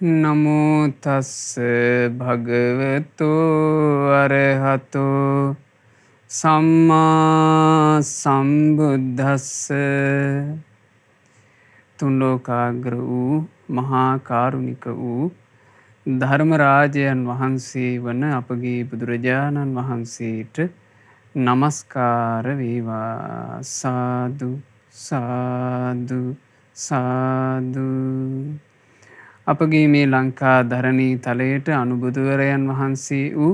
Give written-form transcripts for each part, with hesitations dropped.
නමෝ තස්ස භගවතු අරහතෝ සම්මා සම්බුද්දස්ස. තුන් ලෝකාග්‍ර වූ මහා කාරුණික වූ ධර්මරාජයන් වහන්සේ වන අපගේ බුදුරජාණන් වහන්සේට නමස්කාර වේවා. සාදු සාදු සාදු. අපගේ මේ ලංකා ධරණී තලයට අනුබුදුවරයන් වහන්සේ වූ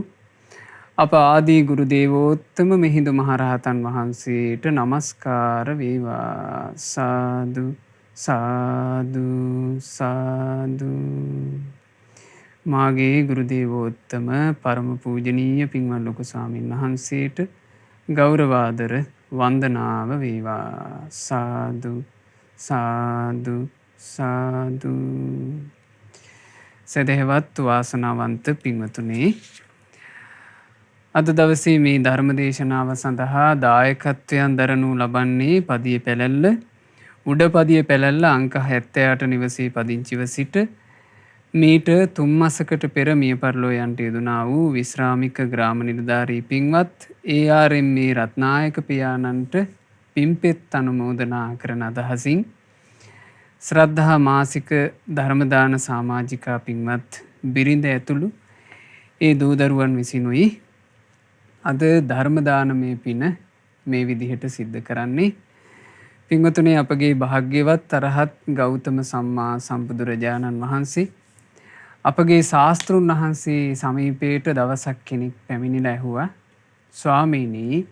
අප ආදී ගුරු දේවෝත්තම මිහිඳු මහරහතන් වහන්සේට නමස්කාර වේවා. සාදු සාදු සාදු. මාගේ ගුරු දේවෝත්තම පරම පූජනීය පින්වත් ලොකු ස්වාමීන් වහන්සේට ගෞරවාදර වන්දනාව වේවා. සාදු සාදු සාදු. සදහවත් වාසනාවන්ත පින්වතුනි, අද දවසේ මේ ධර්ම දේශනාව සඳහා දායකත්වයන් දරනු ලබන්නේ පදිය පැලැල්ල උඩපදිය පැලැල්ල අංක 78 නිවසේ පදිංචිව සිට මීට 3 මාසකට පෙර මිය පරලෝ යන්ට යෙදුනා වූ විශ්‍රාමික ග්‍රාම නිලධාරී පින්වත් ARM රත්නායක පියාණන්ට පින්පෙත් අනුමෝදනා කරන අදහසින් ශ්‍රද්ධා මාසික ධර්මදාන සමාජිකා පින්වත් බිරිඳ ඇතුළු ඒ දූදරුවන් විසිනුයි අද ධර්මදානමය පින මේ විදිහට සිද්ධ කරන්නේ. පින්වතුනි, අපගේ භාග්‍යවත් අරහත් ගෞතම සම්මා සම්බුදුරජාණන් වහන්සේ අපගේ ශාස්ත්‍රුන් වහන්සේ සමීපයට දවසක් කෙනෙක් පැමිණිලා ඇහුවා, ස්වාමීනි,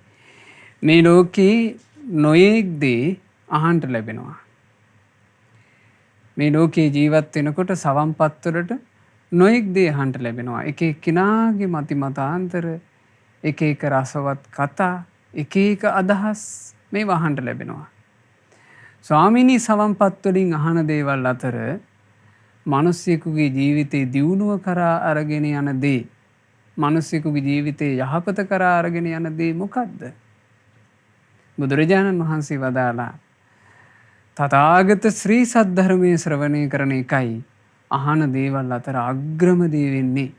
මේ ලෝකේ නොයෙක් දේ අහන්ට ලැබෙනවා. මේ ලෝකේ ජීවත් වෙනකොට සවම්පත්වලට නොයෙක් දේ අහන්ට ලැබෙනවා. එක එක්කෙනාගේ මති මතාන්තර, එක එක රසවත් කතා, එක එක අදහස් මේ වහන්ට ලැබෙනවා. ස්වාමීනි, සවම්පත් වලින් අහන දේවල් අතර මිනිස්සෙකුගේ ජීවිතේ දියුණුව කරා අරගෙන යන දේ, මිනිස්සෙකුගේ ජීවිතේ යහපත කරා අරගෙන යන දේ මොකද්ද? බුදුරජාණන් වහන්සේ වදාලා, තථාගත ශ්‍රී සද්ධර්මයේ ශ්‍රවණය කරන එකයි අහන දේවල් අතර අග්‍රම දේ වෙන්නේ.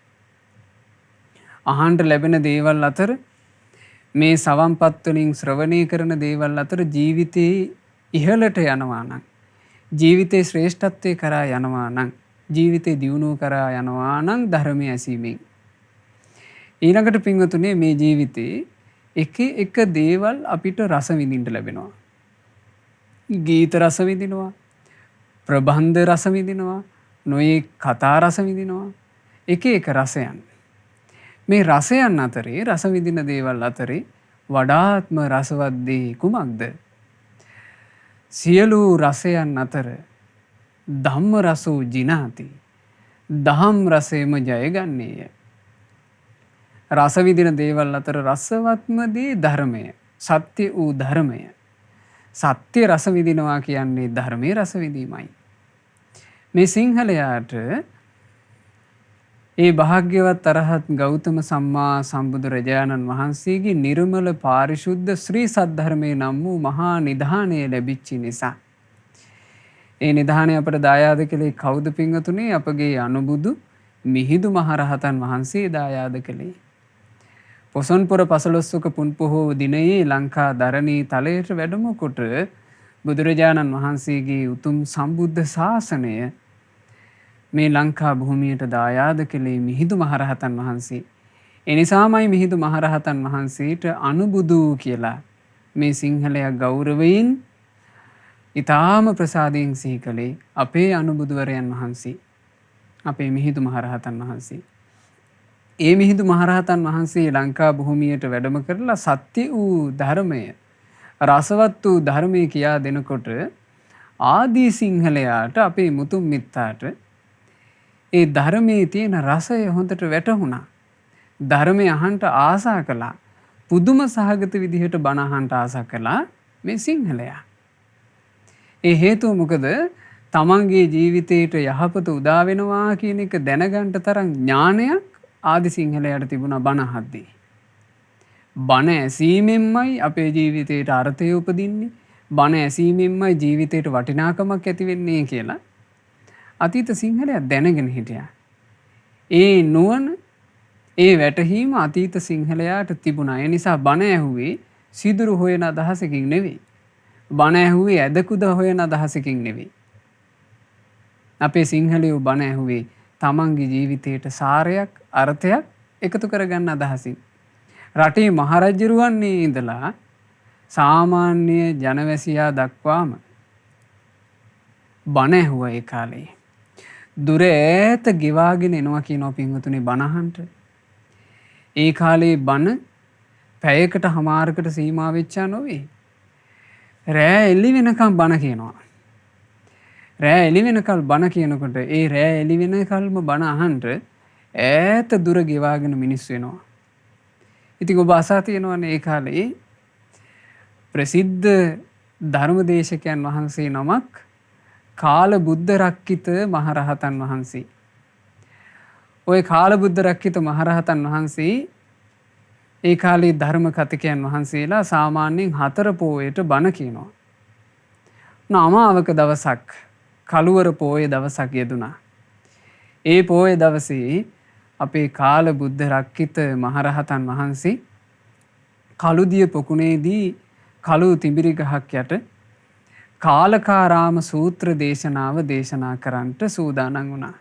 අහන්ට ලැබෙන දේවල් අතර මේ සවම්පත් වලින් ශ්‍රවණය කරන දේවල් අතර ජීවිතේ ඉහළට යනවා නම්, ජීවිතේ ශ්‍රේෂ්ඨත්වයේ කරා යනවා නම්, ජීවිතේ දියුණුව කරා යනවා නම් ධර්මය ඇසීමෙන්. ඊළඟට පින්වතුනි, මේ ජීවිතේ එක එක දේවල් අපිට රස විඳින්න ලැබෙනවා. ගීත රස විඳිනවා, ප්‍රබන්ධ රස විඳිනවා, නොයේ කතා රස විඳිනවා, එක එක රසයන්. මේ රසයන් අතරේ, රස විඳින දේවල් අතරේ වඩාත්ම රසවත් දේ කුමක්ද? සියලු රසයන් අතර ධම්ම රසෝ ජිනාති, දහම් රසයම ජයගන්නේය. රස විඳින දේවල් අතර රසවත්ම දේ ධර්මය, සත්‍ය වූ ධර්මය. සත්‍ය රස විඳිනවා කියන්නේ ධර්මයේ රස විඳීමයි. මේ සිංහලයාට ඒ භාග්‍යවත් අරහත් ගෞතම සම්මා සම්බුදුරජාණන් වහන්සේගේ නිර්මල පාරිශුද්ධ ශ්‍රී සද්ධර්මයේ නම් වූ මහා නිධානය ලැබිච්ච නිසා, ඒ නිධානය අපට දායාද කළේ කවුද පින්වතුනි? අපගේ අනුබුදු මිහිඳු මහරහතන් වහන්සේ දායාද කළේ. පොසොන්පුර පසළොස්වක පුන් පොහෝ දිනයේ ලංකා ධරණී තලයට වැඩම කොට බුදුරජාණන් වහන්සේගේ උතුම් සම්බුද්ධ ශාසනය මේ ලංකා භූමියට දායාද කළේ මිහිඳු මහරහතන් වහන්සේ. එනිසාමයි මිහිඳු මහරහතන් වහන්සේට අනුබුදු කියලා මේ සිංහලයා ගෞරවයෙන් ඊටාම ප්‍රසාදයෙන් සිහි කළේ අපේ අනුබුදුවරයන් වහන්සේ, අපේ මිහිඳු මහරහතන් වහන්සේ. ඒ මිහිඳු මහරහතන් වහන්සේ ලංකා භූමියට වැඩම කරලා සත්‍ය වූ ධර්මය, රසවත් වූ ධර්මය කියා දෙනකොට ආදී සිංහලයාට, අපේ මුතුන් මිත්තාට ඒ ධර්මයේ තියෙන රසය හොඳට වැටහුණා. ධර්මය අහන්ට ආසා කළා. පුදුම සහගත විදිහට බණ අහන්ට ආසා කළා මේ සිංහලයා. ඒ හේතුව මොකද? තමන්ගේ ජීවිතයට යහපත උදා වෙනවා කියන එක දැනගන්න තරම් ඥානයක් ආදි සිංහලයට තිබුණා බණ අහද්දී. බණ ඇසීමෙන්මයි අපේ ජීවිතයට අර්ථය උපදින්නේ. බණ ඇසීමෙන්මයි ජීවිතයට වටිනාකමක් ඇති වෙන්නේ කියලා අතීත සිංහලයා දැනගෙන හිටියා. ඒ නුවණ ඒ වැටහීම අතීත සිංහලයාට තිබුණා. ඒ නිසා බණ ඇහුවේ සිදුරු හොයන අදහසකින් නෙවෙයි. බණ ඇහුවේ ඇදකුද හොයන අදහසකින් නෙවෙයි. අපේ සිංහලයෝ බණ ඇහුවේ තමන්ගේ ජීවිතයට සාරයක් අර්ථයක් එකතු කරගන්න අදහසින්. රටේ මහරජුරුවන්නේ ඉඳලා සාමාන්‍ය ජනවැසියා දක්වාම බණ ඇහුවා ඒ කාලේ. දුර ඈත ගෙවාගෙන එනවා කියනවා පින්වතුනි බණ අහන්න. ඒ කාලේ බණ පැයකට හමාරකට සීමා වෙච්චා නොවේ. රෑ එළි වෙනකම් බණ කියනවා. රෑ එළි වෙනකල් බණ කියනකොට ඒ රෑ එළි වෙනකල්ම බණ අහන්න ඈත දුර ගෙවාගෙන මිනිස්සු වෙනවා. ඉතින් ඔබ අසා තියෙනවනේ ඒ කාලේ ප්‍රසිද්ධ ධර්මදේශකයන් වහන්සේ නමක් කාල බුද්ධ රක්කිත මහරහතන් වහන්සේ. ওই කාල බුද්ධ රක්කිත මහරහතන් වහන්සේ ඒ කාලේ ධර්ම කතිකයන් වහන්සේලා සාමාන්‍යයෙන් 4 පෝයට බණ කියනවා. අමාවක දවසක් කළුවර පෝය දවසක් යෙදුණා. ඒ පෝය දවසේ අපේ කාල බුද්ධ රක්කිත මහරහතන් වහන්සේ කළුදිය පොකුණේදී කළු තිඹිරි ගහක් යට කාලකාරාම සූත්‍ර දේශනාව දේශනා කරන්නට සූදානම් වුණා.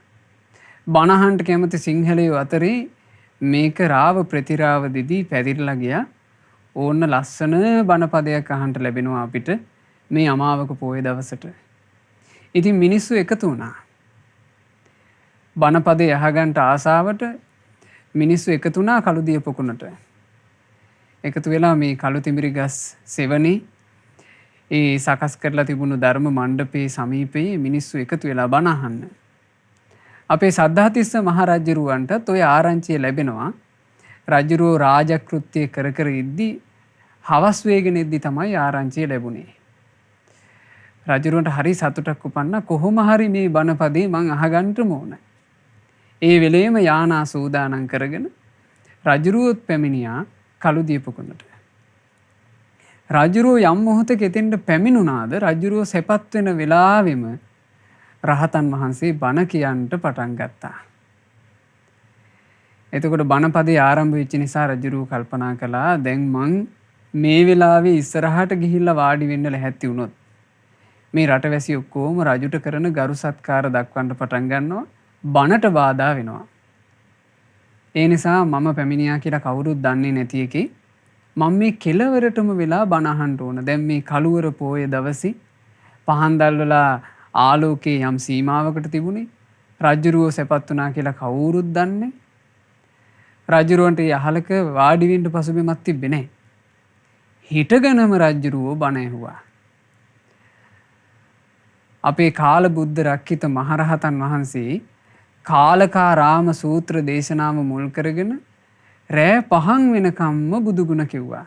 බණහන්ට කැමති සිංහලයෝ අතරේ මේක රාව ප්‍රතිරාව දෙදී පැතිරලා ගියා. ඕන්න ලස්සන බණපදයක් අහන්න ලැබෙනවා අපිට මේ අමාවක පෝය දවසට. ඉතින් මිනිස්සු එකතු වුණා. බණපදේ අහගන්න ආසාවට මිනිස්සු එකතු වුණා කළුදිය පොකුණට. එකතු වෙලා මේ කළු තිඹිරි ගස් සෙවණේ ඒ සකස් කරලා තිබුණු ධර්ම මණ්ඩපයේ සමීපයේ මිනිස්සු එකතු වෙලා බණ අහන්න. අපේ සද්ධාතිස්ස මහරජුරුවන්ටත් ඔය ආරංචිය ලැබෙනවා. රජුරෝ රාජකෘත්‍ය කර කර ඉද්දි හවස් වේගෙන ඉද්දි තමයි ආරංචිය ලැබුණේ. රජුරවන්ට හරි සතුටක් උපන්නා කොහොම හරි මේ බණපදේ මං අහගන්නම ඕන. ඒ වෙලේම යානා සූදානම් කරගෙන රජුරුවොත් පැමිණියා කළුදිය පොකුණට. රජුරෝ යම් මොහොතක එතෙන්ට පැමිණුණාද රජුරෝ සෙපත් වෙන වෙලාවෙම රහතන් වහන්සේ බණ කියන්නට පටන් ගත්තා. එතකොට බණපදේ ආරම්භ වෙච්ච නිසා රජුරෝ කල්පනා කළා දැන් මං මේ වෙලාවේ ඉස්සරහට ගිහිල්ලා වාඩි වෙන්න ලැහැත්ති වුණොත් මේ රටවැසි ඔක්කොම රජුට කරන ගරු සත්කාර දක්වන්න පටන් ගන්නවා බණට බාධා වෙනවා. ඒ නිසා මම පැමිණියා කියලා කවුරුත් දන්නේ නැති එකේ මම මේ කෙලවරටම වෙලා බණ අහන්න ඕන. දැන් මේ කළුවර පෝය දවසේ පහන් දැල්වලා ආලෝකයේ යම් සීමාවකට තිබුණේ රජුරුව සැපත් වුණා කියලා කවුරුත් දන්නේ. රජුරුවන්ට යහලක වාඩි වෙන්න පසුබිමක් තිබ්බේ නැහැ. හිටගෙනම රජුරුව බණ ඇහුවා. අපේ කාල බුද්ධ රක්කිත මහරහතන් වහන්සේ කාලකාරාම සූත්‍ර දේශනාව මුල් කරගෙන රෑ 5 වෙනකම්ම බුදුගුණ කිව්වා.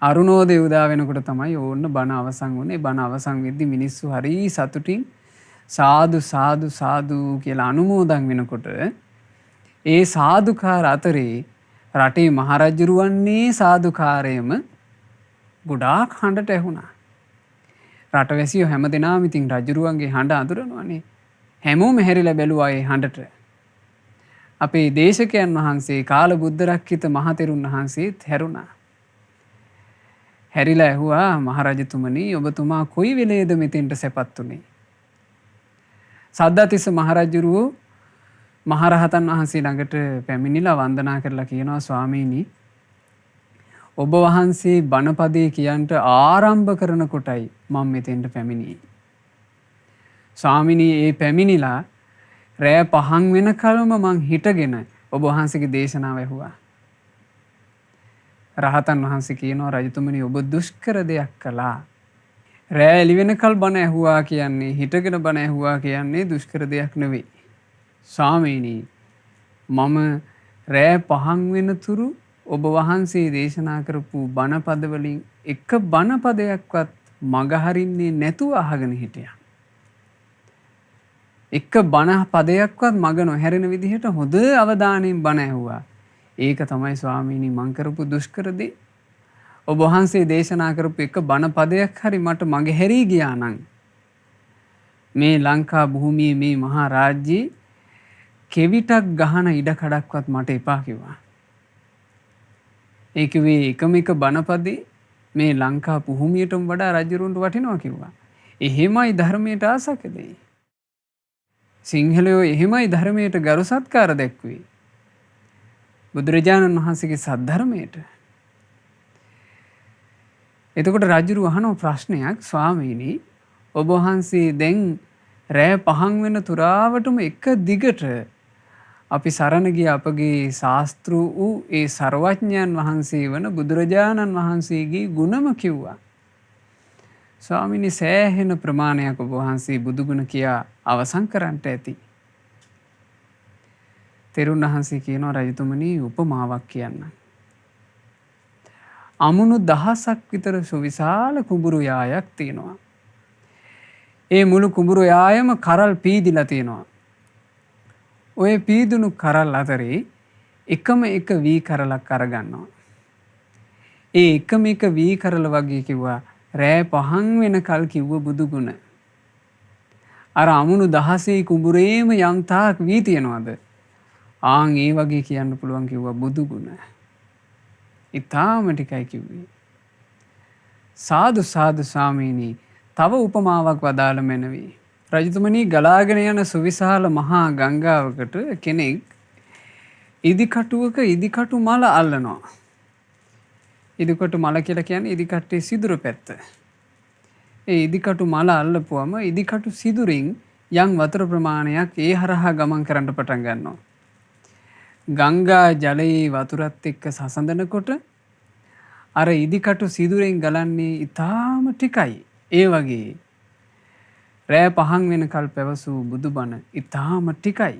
අරුණෝදය උදා වෙනකොට තමයි ඕන්න බණ අවසන් වුණේ. බණ අවසන් වෙද්දි මිනිස්සු හරි සතුටින් සාදු සාදු සාදු කියලා අනුමෝදන් වෙනකොට ඒ සාදුකාර අතරේ රටේ මහරජුරුවන්නේ සාදුකාරයම ගොඩාක් හඬට ඇහුණා. රටවැසියෝ හැමදෙනාම ඉතින් රජුරුවන්ගේ හඬ අඳුරනවානේ. හැමෝම හැරිලා බැලුවා ඒ හඬට. අපේ දේශකයන් වහන්සේ කාල බුද්ධ රක්කිත මහතෙරුන් වහන්සේත් හැරුණා. හැරිලා ඇහුවා මහරජතුමනි ඔබතුමා කොයි වෙලේද මෙතෙන්ට සැපත් උනේ? සද්ධාතිස්ස මහරජුරුවෝ මහරහතන් වහන්සේ ළඟට පැමිණිලා වන්දනා කරලා කියනවා ස්වාමීනි ඔබ වහන්සේ බණපදේ කියන්ට ආරම්භ කරන කොටයි මම මෙතෙන්ට පැමිණියේ. ස්වාමිනී ඒ පැමිණිලා රෑ 5 වෙනකල්ම මං හිටගෙන ඔබ වහන්සේගේ දේශනාව ඇහුවා. රහතන් වහන්සේ කියනවා රජතුමනි ඔබ දුෂ්කර දෙයක් කළා. රෑ එළි වෙනකල් බණ ඇහුවා කියන්නේ හිටගෙන බණ ඇහුවා කියන්නේ දුෂ්කර දෙයක් නෙවෙයි. ස්වාමීනි මම රෑ 5 වෙනතුරු ඔබ වහන්සේ දේශනා කරපු බණපද වලින් එක බණපදයක්වත් මග හරින්නේ නැතුව අහගෙන හිටියා. එක බණ පදයක්වත් මග නොහැරෙන විදිහට හොඳ අවධානයෙන් බණ ඇහුවා. ඒක තමයි ස්වාමීනි මං කරපු දුෂ්කර දේ. ඔබ වහන්සේ දේශනා කරපු එක බණ පදයක් හරි මට මග හැරී ගියා නම් මේ ලංකා භූමියේ මේ මහා රාජ්‍යයේ කෙවිතක් ගහන ඉඩකඩක්වත් මට එපා කිව්වා. ඒ කිව්වේ එකම එක බණපදේ මේ ලංකා භූමියටම වඩා රජුරුන්ට වටිනවා කිව්වා. එහෙමයි ධර්මයට ආස කළේ. සිංහලයෝ එහෙමයි ධර්මයට ගරු සත්කාර දැක්වේ. බුදුරජාණන් වහන්සේගේ සද්ධර්මයට. එතකොට රජුරු අහන ප්‍රශ්නයක්, ස්වාමීනි ඔබ වහන්සේ දැන් රෑ 5 වෙන තුරාවටම එක දිගට අපි සරණ ගිය අපගේ ශාස්ත්‍ර වූ ඒ සර්වඥයන් වහන්සේ වන බුදුරජාණන් වහන්සේගේ ගුණම කිව්වා. ස්වාමීනි සෑහෙන ප්‍රමාණයක් ඔබ වහන්සේ බුදුගුණ කියා අවසන් කරන්නට ඇති. තෙරුන් වහන්සේ කියනවා රජතුමනි උපමාවක් කියන්න. අමුණු 1000ක් විතර සුවිශාල කුඹුරු යායක් තියෙනවා. ඒ මුළු කුඹුරු යායම කරල් පීදිලා තියෙනවා. ඔය පීදුණු කරල් අතරේ එකම එක වී කරලක් අරගන්නවා. ඒ එකම එක වී කරල වගේ කිව්වා රෑ 5 වෙනකල් කිව්ව බුදුගුණ. අර අමුණු 16 කුඹුරේම යම් තාක් වී තියනවාද? ආන් ඒ වගේ කියන්න පුළුවන් කිව්වා බුදුගුණ. ඊටාම ටිකයි කිව්වේ. සාදු සාදු ස්වාමීනි තව උපමාවක් වදාළ මැනවි. රජතුමනි ගලාගෙන යන සුවිශාල මහා ගංගාවකට කෙනෙක් ඉදිකටුවක ඉදිකටු මල අල්ලනවා. ඉදිකටු මල කියලා කියන්නේ ඉදිකට්ටේ සිදුර පැත්ත. ඒ ඉදිකටු මල අල්ලපුවම ඉදිකටු සිදුරින් යම් වතුර ප්‍රමාණයක් ඒ හරහා ගමන් කරන්න පටන් ගන්නවා. ගංගා ජලයේ වතුරත් එක්ක සසඳනකොට අර ඉදිකටු සිදුරෙන් ගලන්නේ ඊටාම ටිකයි. ඒ වගේ රෑ 5 වෙනකල් පැවසූ බුදුබණ ඊටාම ටිකයි.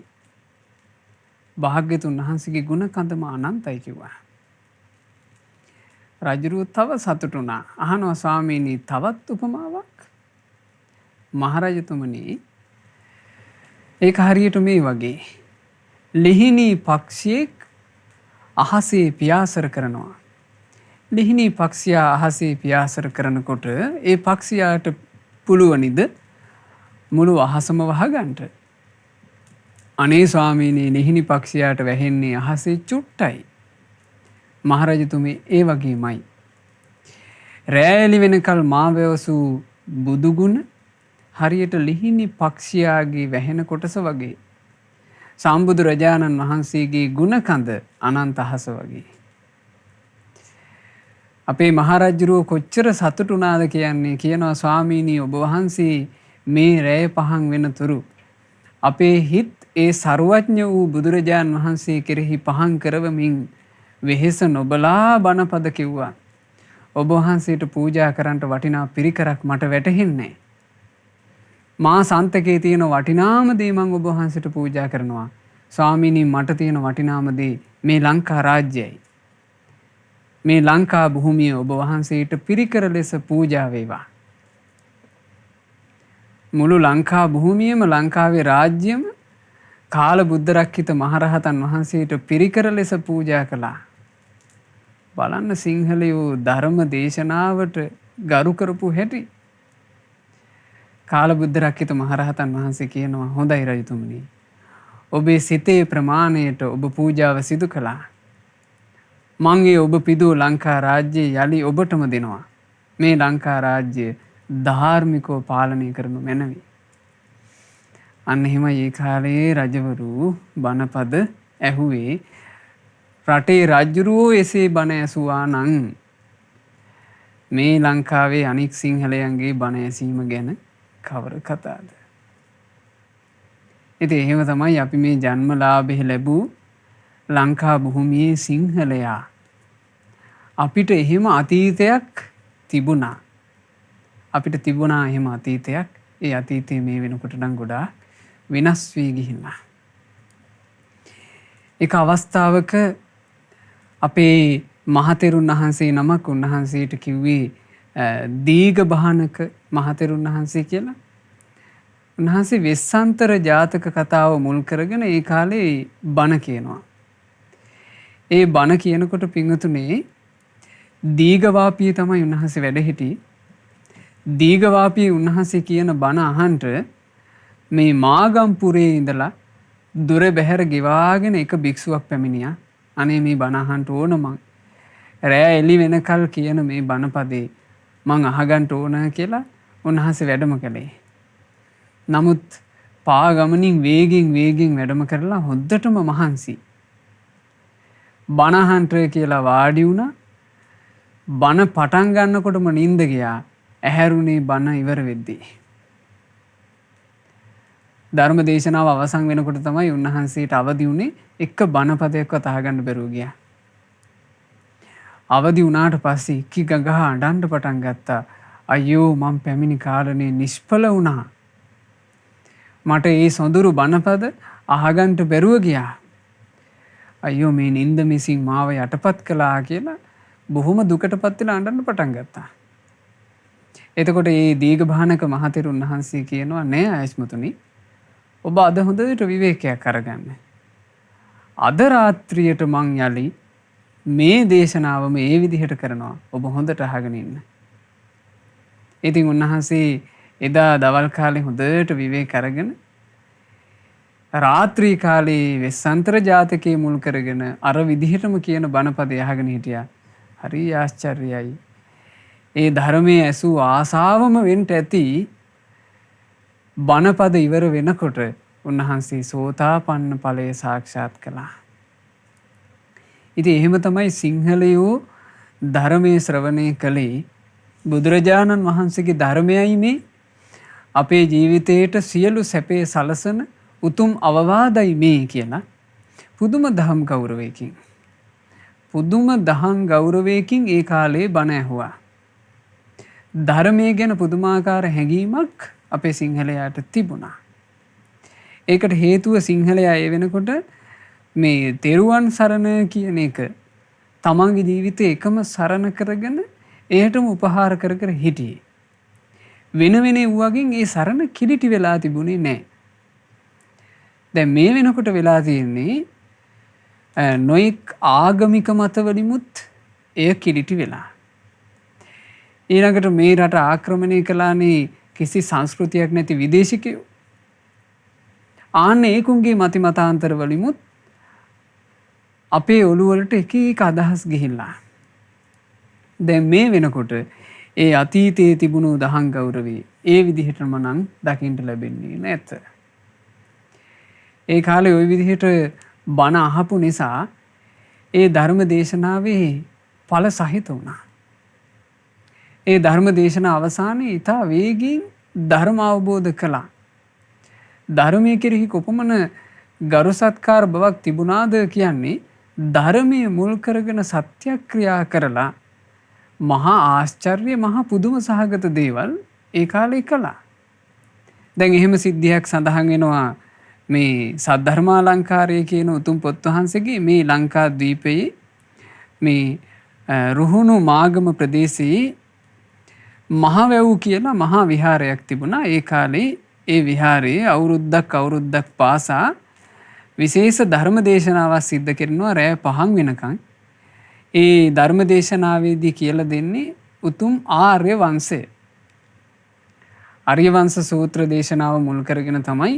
භාග්‍යතුන් වහන්සේගේ ගුණ කඳම අනන්තයි කිව්වා. රජුරුව තව සතුටු වුණා. අහනවා ස්වාමීනි තවත් උපමාවක්? මහරජතුමනි ඒක හරියට මේ වගේ. ලිහිණී පක්ෂියෙක් අහසේ පියාසර කරනවා. ලිහිණී පක්ෂියා අහසේ පියාසර කරනකොට ඒ පක්ෂියාට පුළුවනිද මුළු අහසම වහගන්නට? අනේ ස්වාමීනි ලිහිණී පක්ෂියාට වැහෙන්නේ අහසේ චුට්ටයි. මහරජතුමේ ඒ වගේමයි. රෑලි වෙනකල් මා වැවසූ බුදුගුණ හරියට ලිහිණී පක්ෂියාගේ වැහෙන කොටස වගේ. සම්බුදු රජාණන් වහන්සේගේ ගුණකඳ අනන්ත අහස වගේ. අපේ මහරජුරුව කොච්චර සතුටු වුණාද කියන්නේ. කියනවා ස්වාමීනි ඔබ වහන්සේ මේ රෑ 5 වෙනතුරු අපේ හිත් ඒ සර්වඥ වූ බුදුරජාණන් වහන්සේ කෙරෙහි පහන් කරවමින් වෙහෙස නොබලා බණපද කිව්වා. ඔබ වහන්සේට පූජා කරන්නට වටිනා පිරිකරක් මට වැටහෙන්නේ. මා සන්තකේ තියෙන වටිනාම දේ මම ඔබ වහන්සේට පූජා කරනවා. ස්වාමීනි මට තියෙන වටිනාම දේ මේ ලංකා රාජ්‍යයයි. මේ ලංකා භූමිය ඔබ වහන්සේට පිරිකර ලෙස පූජා වේවා. මුළු ලංකා භූමියම ලංකාවේ රාජ්‍යම කාල බුද්ධ රක්කිත මහරහතන් වහන්සේට පිරිකර ලෙස පූජා කළා. බලන්න සිංහලයෝ ධර්ම දේශනාවට ගරු කරපු හැටි. කාල බුද්ධ රක්කිත මහරහතන් වහන්සේ කියනවා හොඳයි රජතුමනි. ඔබේ සිතේ ප්‍රමාණයට ඔබ පූජාව සිදු කළා. මං ඒ ඔබ පිදූ ලංකා රාජ්‍යය යලි ඔබටම දෙනවා. මේ ලංකා රාජ්‍යය ධාර්මිකව පාලනය කරනු මැනවි. අන්න එහෙමයි ඒ කාලේ රජවරු බණපද ඇහුවේ. රටේ රජුරෝ එසේ බණ ඇසුවා නම් මේ ලංකාවේ අනික් සිංහලයන්ගේ බණ ඇසීම ගැන කවර කතාද? ඉතින් එහෙම තමයි අපි මේ ජන්මලාභය ලැබූ ලංකා භූමියේ සිංහලයා. අපිට එහෙම අතීතයක් තිබුණා. අපිට තිබුණා එහෙම අතීතයක්. ඒ අතීතයේ මේ වෙනකොට නම් ගොඩාක් වෙනස් වී ගිහිල්ලා. එක අවස්ථාවක අපේ මහතෙරුන් වහන්සේ නමක් උන්වහන්සේට කිව්වේ දීඝභානක මහතෙරුන් වහන්සේ කියලා. උන්වහන්සේ වෙස්සන්තර ජාතක කතාව මුල් කරගෙන ඒ කාලේ බණ කියනවා. ඒ බණ කියනකොට පිංගුතුනේ දීඝවාපියේ තමයි උන්වහන්සේ වැඩ හිටියේ. දීඝවාපියේ උන්වහන්සේ කියන බණ අහන්ට මේ මාගම්පුරේ ඉඳලා දුර බැහැර ගෙවාගෙන එක භික්ෂුවක් පැමිණියා. අනේ මේ බණ අහන්න ඕන මං. රෑ එළි වෙනකල් කියන මේ බණපදේ මං අහගන්න ඕන කියලා උන්වහන්සේ වැඩම කළේ. නමුත් පාගමනින් වේගෙන් වැඩම කරලා හොද්දටම මහන්සි. බණ අහන්න කියලා වාඩි වුණා. බණ පටන් ගන්නකොටම නිින්ද ගියා. ඇහැරුණේ බණ ඉවර වෙද්දී. ධර්ම දේශනාව අවසන් වෙනකොට තමයි උන්වහන්සේට අවදි වුණේ. එක බණපදයක්වත් අහගන්න බැරුව ගියා. අවදි වුණාට පස්සේ කි ගගහ අඬන්න පටන් ගත්තා. අයියෝ මං පැමිණි කාරණේ නිෂ්ඵල වුණා. මට ඒ සොඳුරු බණපද අහගන්න බැරුව ගියා. අයියෝ මේ නින්ද මිසින් මාව යටපත් කළා කියලා බොහොම දුකටපත් වෙලා අඬන්න පටන් ගත්තා. එතකොට මේ දීඝභානක මහතෙරුන් වහන්සේ කියනවා නෑ ආයස්මතුනි ඔබ අද හොඳට විවේකයක් අරගන්න. අද රාත්‍රියට මං යලි මේ දේශනාවම ඒ විදිහට කරනවා. ඔබ හොඳට අහගෙන ඉන්න. ඉතින් උන්වහන්සේ එදා දවල් කාලේ හොඳට විවේක අරගෙන රාත්‍රී කාලේ වෙස්සන්තර ජාතකයේ මුල් කරගෙන අර විදිහටම කියන බණපදය අහගෙන හිටියා. හරි ආශ්චර්යයි. ඒ ධර්මයේ ඇසූ ආසාවම වෙන්න ඇති බණපද ඉවර වෙනකොට උන්වහන්සේ සෝතාපන්න ඵලය සාක්ෂාත් කළා. ඉතින් එහෙම තමයි සිංහලයෝ ධර්මයේ ශ්‍රවණය කළේ. බුදුරජාණන් වහන්සේගේ ධර්මයයි මේ අපේ ජීවිතයට සියලු සැපේ සලසන උතුම් අවවාදයි මේ කියලා පුදුම දහම් ගෞරවයකින් ඒ කාලේ බණ ඇහුවා. ධර්මයේ ගැන පුදුමාකාර හැඟීමක් අපේ සිංහලයාට තිබුණා. ඒකට හේතුව සිංහලයා ඒ වෙනකොට මේ තෙරුවන් සරණ කියන එක තමන්ගේ ජීවිතේ එකම සරණ කරගෙන එයටම උපහාර කර කර හිටියේ. වෙන වුවගෙන් ඒ සරණ කිලිටි වෙලා තිබුණේ නැහැ. දැන් මේ වෙනකොට වෙලා තියෙන්නේ නොයෙක් ආගමික මතවලිමුත් එය කිලිටි වෙලා. ඊළඟට මේ රට ආක්‍රමණය කළානේ කිසි සංස්කෘතියක් නැති විදේශිකයෝ. ආන්න ඒකුන්ගේ මතිමතාන්තර වලිමුත් අපේ ඔළුවලට එක අදහස් ගිහිල්ලා. දැන් මේ වෙනකොට ඒ අතීතයේ තිබුණු දහම් ගෞරවී ඒ විදිහටම නම් දකින්න ලැබෙන්නේ නැත. ඒ කාලේ ওই විදිහට බණ අහපු නිසා ඒ ධර්ම දේශනාවේ ඵල සහිත වුණා. ඒ ධර්ම දේශනා අවසානයේ ඊට වේගින් ධර්ම අවබෝධ කළා. ධර්මයේ කෙරෙහි කොපමණ ගරු සත්කාර බවක් තිබුණාද කියන්නේ ධර්මයේ මුල් කරගෙන සත්‍යක්‍රියා කරලා මහා ආශ්චර්ය මහා පුදුම සහගත දේවල් ඒ කාලේ කළා. දැන් එහෙම සිද්ධියක් සඳහන් වෙනවා මේ සද්ධර්මාලංකාරය කියන උතුම් පොත් වහන්සේගේ මේ ලංකාද්වීපයේ මේ රුහුණු මාගම ප්‍රදේශයේ මහවැව් කියලා මහා විහාරයක් තිබුණා. ඒ කාලේ ඒ විහාරයේ අවුරුද්දක් පාසා විශේෂ ධර්ම දේශනාවක් සිද්ධ කරනවා රෑ 5 වෙනකන්. ඒ ධර්ම දේශනාවේදී කියලා දෙන්නේ උතුම් ආර්ය වංශය. ආර්ය වංශ සූත්‍ර දේශනාව මුල් කරගෙන තමයි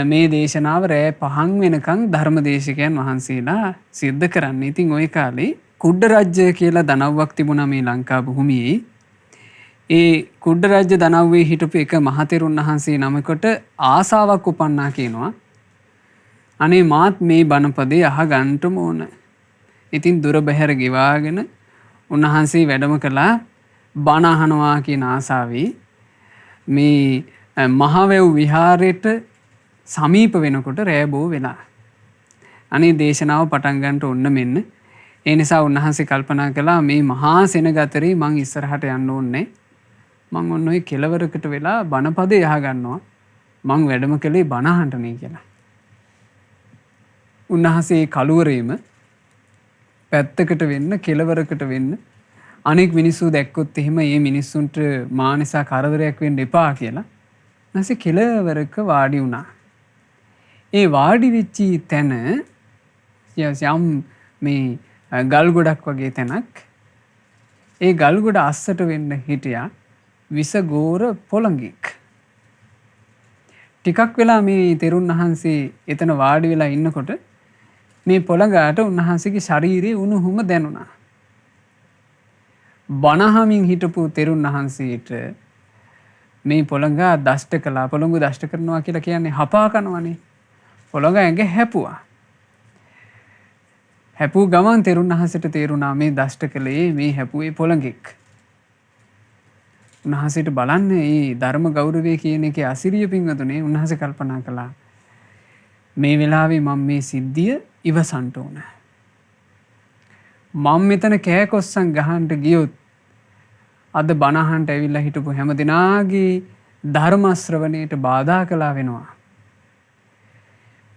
මේ දේශනාව රෑ 5 වෙනකන් ධර්ම දේශකයන් වහන්සේලා සිද්ධ කරන්නේ. ඉතින් ওই කාලේ කුඩ්ඩ රාජ්‍ය කියලා දනව්වක් තිබුණා මේ ලංකා භූමියේ. ඒ කුඩ්ඩ රාජ්‍ය දනව්වේ හිටපු එක මහතෙරුන් වහන්සේ නමකට ආසාවක් උපන්නා කියනවා. අනේ මාත් මේ බණපදේ අහගන්නම ඕන. ඉතින් දුර බැහැර ගෙවාගෙන උන්වහන්සේ වැඩම කළා බණ අහනවා කියන ආසාවේ මේ මහවැව් විහාරයට සමීප වෙනකොට රෑබෝ වෙලා. අනේ දේශනාව පටන් ගන්නට ඔන්න මෙන්න. ඒ නිසා උන්වහන්සේ කල්පනා කළා මේ මහා සෙනග අතරේ මං ඉස්සරහට යන්න ඕනේ. මං ඔන්න ඔය කෙලවරකට වෙලා බණපදේ අහගන්නවා. මං වැඩම කළේ බණ අහන්නනේ කියලා. උන්වහන්සේ කලුවරේම පැත්තකට වෙන්න කෙලවරකට වෙන්න අනෙක් මිනිස්සු දැක්කොත් එහෙම මේ මිනිස්සුන්ට මා නිසා කරදරයක් වෙන්න එපා කියලා නැසෙ කෙලවරක වාඩි වුණා. ඒ වාඩි වෙච්චි තැන යම් මේ ගල් ගොඩක් වගේ තැනක්. ඒ ගල් ගොඩ අස්සට වෙන්න හිටියා විස ගෝර පොළඟෙක්. ටිකක් වෙලා මේ තෙරුන් වහන්සේ එතන වාඩි වෙලා ඉන්නකොට මේ පොළඟට උන්වහන්සේගේ ශරීරයේ උණුහුම දැනුණා. බණහමින් හිටපු තෙරුන් වහන්සේට මේ පොළඟ දෂ්ට කළා. පොළඟ දෂ්ට කරනවා කියලා කියන්නේ හපා කනවනේ. පොළඟ ඇඟ හැපුවා. හැපූ ගමන් තෙරුන් වහන්සේට තේරුණා මේ දෂ්ට කළේ මේ හැපුවේ පොළඟෙක්. උන්වහන්සේට බලන්න මේ ධර්ම ගෞරවය කියන එකේ අසිරිය පින්වතුනේ උන්වහන්සේ කල්පනා කළා. මේ වෙලාවේ මම මේ සිද්ධිය ඉවසන්න ඕන. මම මෙතන කෑකොස්සන් ගහන්න ගියොත් අද බණ අහන්න ඇවිල්ලා හිටපු හැම දිනාගේ ධර්ම ශ්‍රවණයට බාධා කළා වෙනවා.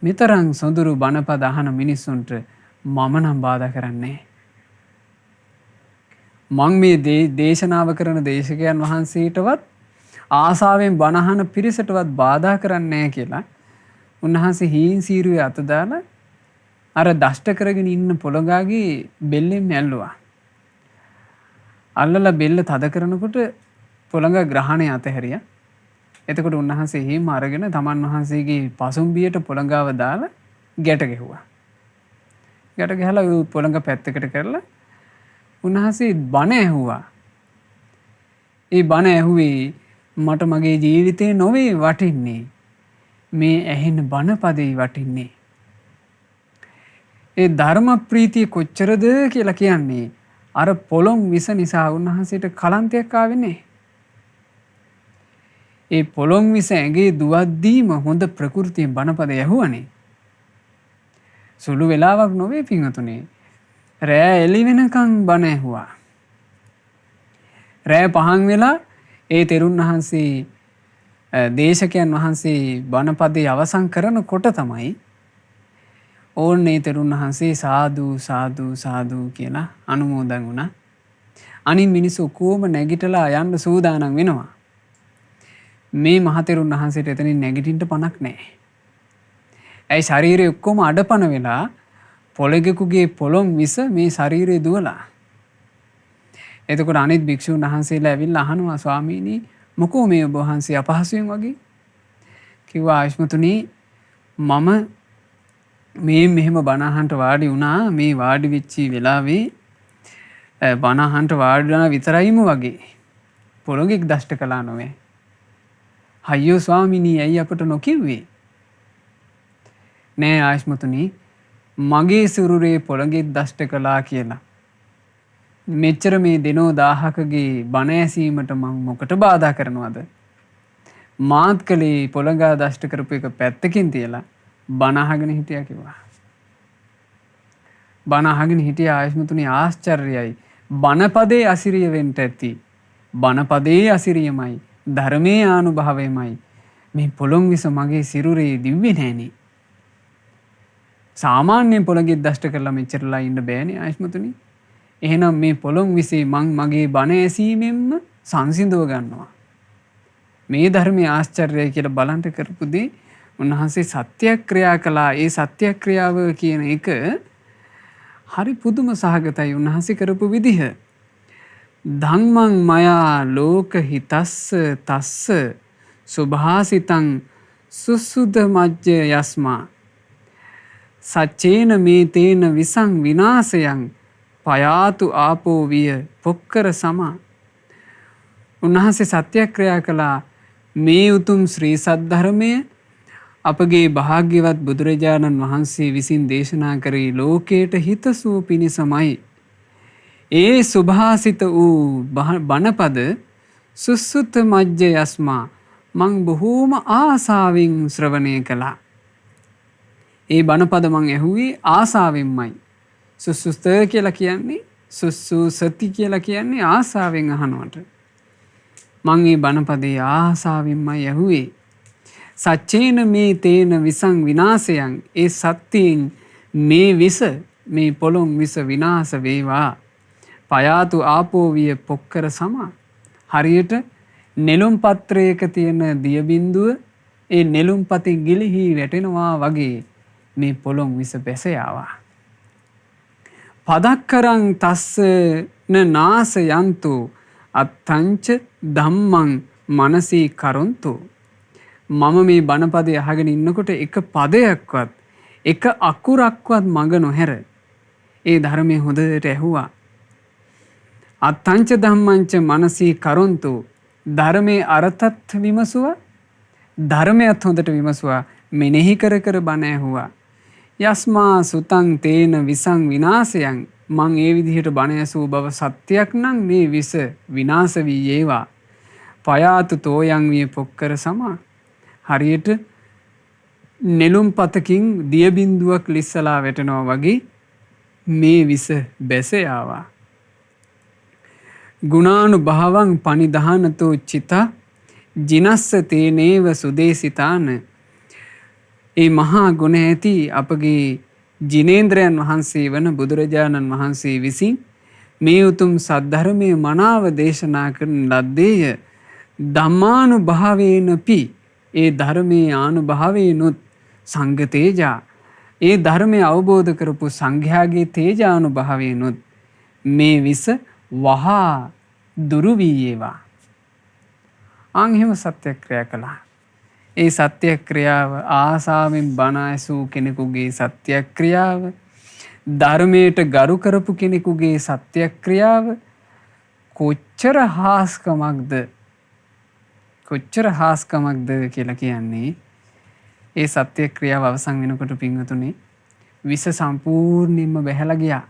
මෙතරම් සොඳුරු බණපද අහන මිනිස්සුන්ට මම නම් බාධා කරන්නේ. මං මේ දේශනාව කරන දේශකයන් වහන්සේටවත් ආසාවෙන් බණ අහන පිරිසටවත් බාධා කරන්නේ කියලා උන්වහන්සේ හීන් සීරුවේ අත දාලා අර දෂ්ට කරගෙන ඉන්න පොළඟාගේ බෙල්ලෙන් ඇල්ලුවා. අල්ලලා බෙල්ල තද කරනකොට පොළඟ ග්‍රහණය අතහැරියා. එතකොට උන්වහන්සේ හිම අරගෙන තමන් වහන්සේගේ පසුම්බියට පොළඟාව දාලා ගැට ගැහුවා. ගැට ගහලා පොළඟ පැත්තකට කරලා උන්වහන්සේ බණ ඇහුවා. ඒ බණ ඇහුවේ මට මගේ ජීවිතේ නොවේ වටින්නේ. මේ ඇහෙන බණ පදේ වටින්නේ. ඒ ධර්ම ප්‍රීතිය කොච්චරද කියලා කියන්නේ අර පොළොන් විස නිසා උන්වහන්සේට කලන්තයක් ආවේ නැහැ. ඒ පොළොන් විස ඇඟේ දුවද්දීම හොඳ ප්‍රകൃතියෙන් බණපද ඇහුවනේ. සුළු වෙලාවක් නොවේ පින්වතුනේ. රෑ එළි වෙනකන් බණ ඇහුවා. රෑ 5 වෙලා ඒ තෙරුන් වහන්සේ දේශකයන් වහන්සේ බණපදේ අවසන් කරනකොට තමයි ඕන්නේ තෙරුන් වහන්සේ සාදු සාදු සාදු කියලා අනුමෝදන් වුණා. අනිත් මිනිස්සු කොහොම නැගිටලා යන්න සූදානම් වෙනවා. මේ මහතෙරුන් වහන්සේට එතනින් නැගිටින්න පණක් නැහැ. ඇයි ශරීරය ඔක්කොම අඩපණ වෙලා පොළගෙකුගේ පොළොන් විස මේ ශරීරය දුවලා. එතකොට අනිත් භික්ෂුන් වහන්සේලා ඇවිල්ලා අහනවා ස්වාමීනි මොකෝ මේ ඔබ වහන්සේ අපහසුයෙන් වගේ? කිව්වා ආයුෂ්මතුනි මම මේ මෙහෙම බණ අහන්න වාඩි වුණා. මේ වාඩි වෙච්ච වෙලාවේ බණ අහන්න වාඩි වුණා විතරයිම වගේ. පොළොගෙක් දෂ්ට කළා නොවේ. අයියෝ ස්වාමීනි ඇයි අපට නොකිව්වේ? නෑ ආයුෂ්මතුනි මගේ සිරුරේ පොළොගෙක් දෂ්ට කළා කියලා. මෙච්චර මේ දිනෝ 1000කගේ බණ ඇසීමට මම මොකට බාධා කරනවද? මාත් කලේ පොළඟා දෂ්ට කරපු එක පැත්තකින් තියලා බණ අහගෙන හිටියා කිව්වා. බණ අහගෙන හිටිය ආයුෂ්මතුනි ආශ්චර්යයි. බණපදේ අසිරිය වෙන්න ඇති. බණපදේ අසිරියමයි. ධර්මයේ ආනුභාවයමයි. මේ පොළොන් විස මගේ සිරුරේ දිව්වේ නෑනේ. සාමාන්‍යයෙන් පොළොගෙක් දෂ්ට කරලා මෙච්චරලා ඉන්න බෑනේ ආයුෂ්මතුනි. එහෙනම් මේ පොළොන් විසේ මං මගේ බණ ඇසීමෙන්ම සංසිඳව ගන්නවා. මේ ධර්මයේ ආශ්චර්යයි කියලා බලන්න කරපු දේ උන්වහන්සේ සත්‍යක්‍රියා කළා. ඒ සත්‍යක්‍රියාව කියන එක හරි පුදුම සහගතයි උන්වහන්සේ කරපු විදිහ. ධම්මං මයා ලෝක හිතස්ස තස්ස සුභාසිතං සුසුද මජ්ජ යස්මා සච්චේන මේ තේන විසං විනාශයං පයාතු ආපෝ විය පොක්කර සමා. උන්වහන්සේ සත්‍යක්‍රියා කළා. මේ උතුම් ශ්‍රී සද්ධර්මය අපගේ භාග්‍යවත් බුදුරජාණන් වහන්සේ විසින් දේශනා කරේ ලෝකයට හිතසුව පිණිසමයි. ඒ සුභාසිත වූ බණපද සුසුත මජ්ජ යස්මා මං බොහෝම ආසාවෙන් ශ්‍රවණය කළා. ඒ බණපද මං ඇහුවේ ආසාවෙන්මයි. සුසුත කියලා කියන්නේ සුසුසති කියලා කියන්නේ ආසාවෙන් අහනවට. මං මේ බණපදේ ආසාවෙන්මයි ඇහුවේ. සච්චේන මේ තේන විසං විනාශයන් ඒ සත්‍යයෙන් මේ විස මේ පොළොන් විස විනාශ වේවා. පයාතු ආපෝ විය පොක්කර සමා. හරියට නෙළුම් පත්‍රයක තියෙන දිය බිඳුව ඒ නෙළුම් පතින් ගිලිහි වැටෙනවා වගේ මේ පොළොන් විස බැස යාවා. පදක්කරං තස්ස න නාස යන්තු අත්තංච ධම්මං මනසී කරොන්තු මම මේ බණපදය අහගෙන ඉන්නකොට එක පදයක්වත් එක අකුරක්වත් මඟ නොහැර ඒ ධර්මය හොඳට ඇහුවා. අත්තංච ධම්මංච මනසී කරොන්තු ධර්මයේ අර්ථත් විමසුවා ධර්මයත් හොඳට විමසුවා මෙනෙහි කර කර බණ ඇහුවා. යස්මා සුතං තේන විසං විනාශයන් මං ඒ විදිහට බණ ඇසූ බව සත්‍යයක් නම් මේ විස විනාශ වී ඒවා. පයාතු තෝයන් විය පොක්කර සමා හරියට නෙළුම් පතකින් දිය බිඳුවක් ලිස්සලා වැටෙනවා වගේ මේ විස බැස ආවා. ගුණානුභාවං පනිදානතෝ චිතා ජිනස්ස තේනේව සුදේසිතාන. ඒ මහා ගුණ ඇති අපගේ ජිනේන්ද්‍රයන් වහන්සේ වන බුදුරජාණන් වහන්සේ විසින් මේ උතුම් සද්ධර්මයේ මනාව දේශනා කරන ලද්දේය. ධම්මානුභාවේනපි ඒ ධර්මයේ ආනුභාවේනොත් සංඝ තේජා ඒ ධර්මය අවබෝධ කරපු සංඝයාගේ තේජානුභාවේනොත් මේ විස වහා දුරු වී ඒවා. එහෙම සත්‍යක්‍රියා කළා. ඒ සත්‍යක්‍රියාව ආසාවෙන් බණ ඇසූ කෙනෙකුගේ සත්‍යක්‍රියාව ධර්මයට ගරු කරපු කෙනෙකුගේ සත්‍යක්‍රියාව කොච්චර හාස්කමක්ද කියලා කියන්නේ. ඒ සත්‍යක්‍රියාව අවසන් වෙනකොට පින්වතුනි විස සම්පූර්ණයෙන්ම බැහැලා ගියා.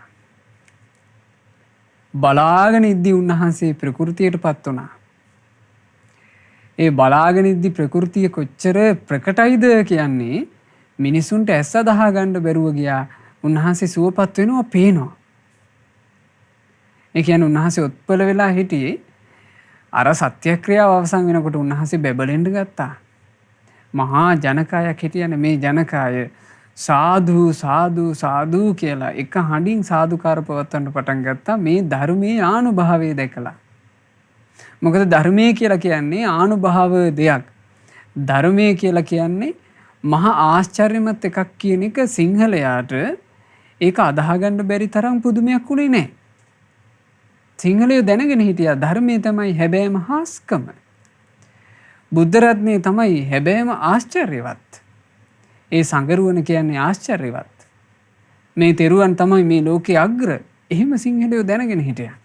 බලාගෙන ඉද්දී උන්වහන්සේ ප්‍රകൃතියටපත් වුණා. ඒ බලාගෙන ඉද්දී ප්‍රകൃතිය කොච්චර ප්‍රකටයිද කියන්නේ මිනිසුන්ට ඇස්ස දහ ගන්න බැරුව ගියා. උන්වහන්සේ සුවපත් වෙනවා පේනවා. ඒ කියන්නේ උන්වහන්සේ උත්පල වෙලා හිටියේ අර සත්‍යක්‍රියාව අවසන් වෙනකොට උන්වහන්සේ බැබලෙන්න ගත්තා. මහා ජනකායක් හිටියනේ. මේ ජනකාය සාදු සාදු සාදු කියලා එක හඬින් සාදුකාර පවත්වන්න පටන් ගත්තා මේ ධර්මයේ ආනුභාවය දැකලා. මොකද ධර්මයේ කියලා කියන්නේ ආනුභාව දෙයක්. ධර්මයේ කියලා කියන්නේ මහා ආශ්චර්යමත් එකක් කියන එක සිංහලයාට ඒක අදහගන්න බැරි තරම් පුදුමයක් උනේ නැහැ. සිංහලයෝ දැනගෙන හිටියා ධර්මයේ තමයි හැබෑම හාස්කම. බුද්ධ රත්නයේ තමයි හැබෑම ආශ්චර්යවත්. ඒ සංගරුවන කියන්නේ ආශ්චර්යවත්. මේ තෙරුවන් තමයි මේ ලෝකයේ අග්‍ර. එහෙම සිංහලයෝ දැනගෙන හිටියා.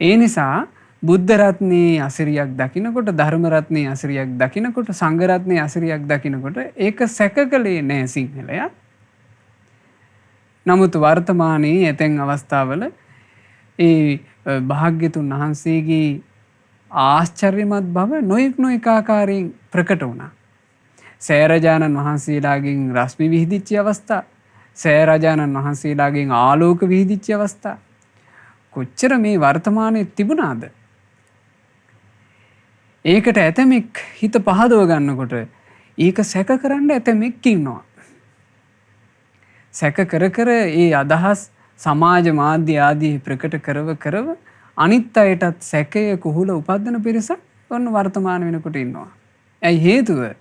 ඒ නිසා බුද්ධ රත්නයේ අසිරියක් දකිනකොට ධර්ම රත්නයේ අසිරියක් දකිනකොට සංඝ රත්නයේ අසිරියක් දකිනකොට ඒක සැකකලේ නෑ සිංහලයා. නමුත් වර්තමානයේ ඇතැන් අවස්ථාවල ඒ භාග්‍යතුන් වහන්සේගේ ආශ්චර්යමත් බව නොයෙක් ආකාරයෙන් ප්‍රකට වුණා. සෑරජානන් වහන්සේලාගෙන් රශ්මි විහිදිච්ච අවස්ථා, සෑරජානන් වහන්සේලාගෙන් ආලෝක විහිදිච්ච අවස්ථා කොච්චර මේ වර්තමානයේ තිබුණාද? ඒකට ඇතමෙක් හිත පහදව ගන්නකොට ඒක සැක කරන්න ඇතමෙක් ඉන්නවා. සැක කර කර ඒ අදහස් සමාජ මාධ්‍ය ආදී ප්‍රකට කරව අනිත් අයටත් සැකය කුහුල උපදින පිරිසක් ඔන්න වර්තමාන වෙනකොට ඉන්නවා. ඇයි හේතුව?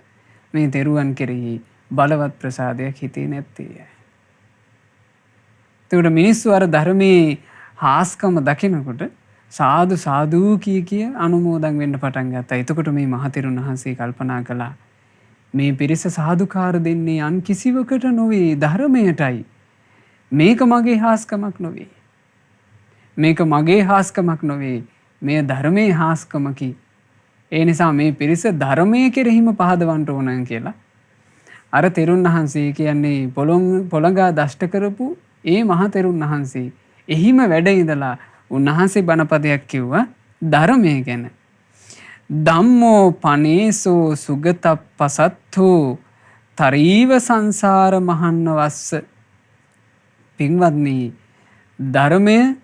මේ තෙරුවන් කෙරෙහි බලවත් ප්‍රසාදයක් හිතේ නැත්තේ. ඒකට මිනිස්සු අර ධර්මයේ හාස්කම දකිනකොට සාදු සාදු කිය අනුමෝදන් වෙන්න පටන් ගත්තා. එතකොට මේ මහතෙරුන් වහන්සේ කල්පනා කළා මේ පිරිස සාදුකාර දෙන්නේ අන් කිසිවකට නොවේ ධර්මයටයි. මේක මගේ හාස්කමක් නොවේ. මේක මගේ හාස්කමක් නොවේ. මේ ධර්මයේ හාස්කමකි. ඒ නිසා මේ පිරිස ධර්මයේ කෙරෙහිම පහදවන්න ඕනන් කියලා අර තෙරුන් වහන්සේ කියන්නේ පොළඟා දෂ්ට කරපු ඒ මහතෙරුන් වහන්සේ එහිම වැඩ ඉඳලා උන්වහන්සේ බණපදයක් කිව්වා ධර්මය ගැන. ධම්මෝ පනේසෝ සුගතප්පසත්තෝ තරීව සංසාර මහන්න වස්ස. පින්වත්නි, ධර්මය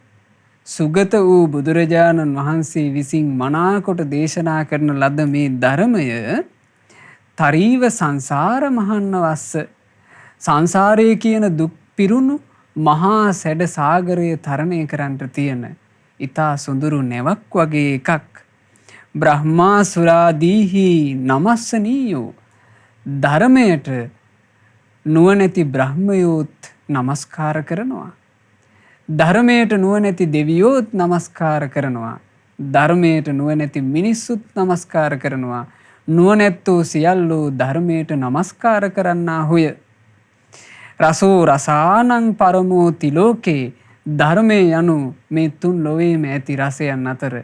සුගත වූ බුදුරජාණන් වහන්සේ විසින් මනාකොට දේශනා කරන ලද මේ ධර්මය තරීව සංසාර මහන්න වස්ස. සංසාරයේ කියන දුක් පිරුණු මහා සැඩ සාගරය තරණය කරන්නට තියෙන ඊතා සුඳුරු නැවක් වගේ එකක්. බ්‍රහ්මාසුරාදීහි නමස්සනීයෝ. ධර්මයට නුවණැති බ්‍රහ්මයෝත් නමස්කාර කරනවා. ධර්මයට නුවණැති දෙවියෝත් නමස්කාර කරනවා. ධර්මයට නුවණැති මිනිස්සුත් නමස්කාර කරනවා. නුවණැත්තෝ සියල්ලෝ ධර්මයට නමස්කාර කරන්නාහුය. රසෝ රසානං පරමෝ තිලෝකේ ධර්මය යනු මේ තුන් ලොවේම ඇති රසයන් අතර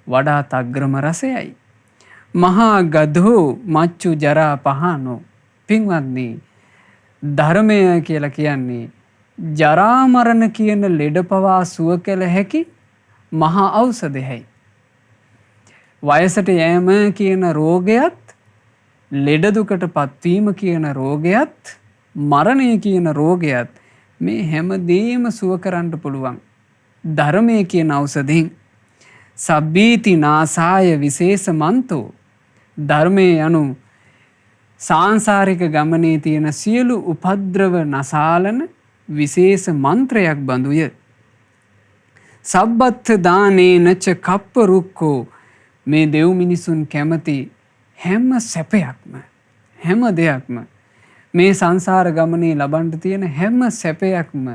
වඩාත් අග්‍රම රසයයි. මහා ගධෝ මච්චු ජරා පහනෝ. පින්වත්නි, ධර්මය කියලා කියන්නේ ජරා මරණ කියන ලෙඩ පවා සුව කළ හැකි මහා ඖෂධයයි. වයසට යෑම කියන රෝගයත්, ලෙඩ දුකට පත්වීම කියන රෝගයත්, මරණය කියන රෝගයත් මේ හැමදේම සුව කරන්න පුළුවන් ධර්මය කියන ඖෂධයෙන්. සබ්බීති නාසාය විශේෂ මන්තෝ. ධර්මය යනු සාංසාරික ගමනේ තියෙන සියලු උපද්‍රව නසාලන විශේෂ මන්ත්‍රයක් බඳුය. සබ්බත්ථ දානේනච කප්ප රුක්කෝ. මේ දෙව් මිනිසුන් කැමති හැම සැපයක්ම, හැම දෙයක්ම, මේ සංසාර ගමනේ ලබන්න තියෙන හැම සැපයක්ම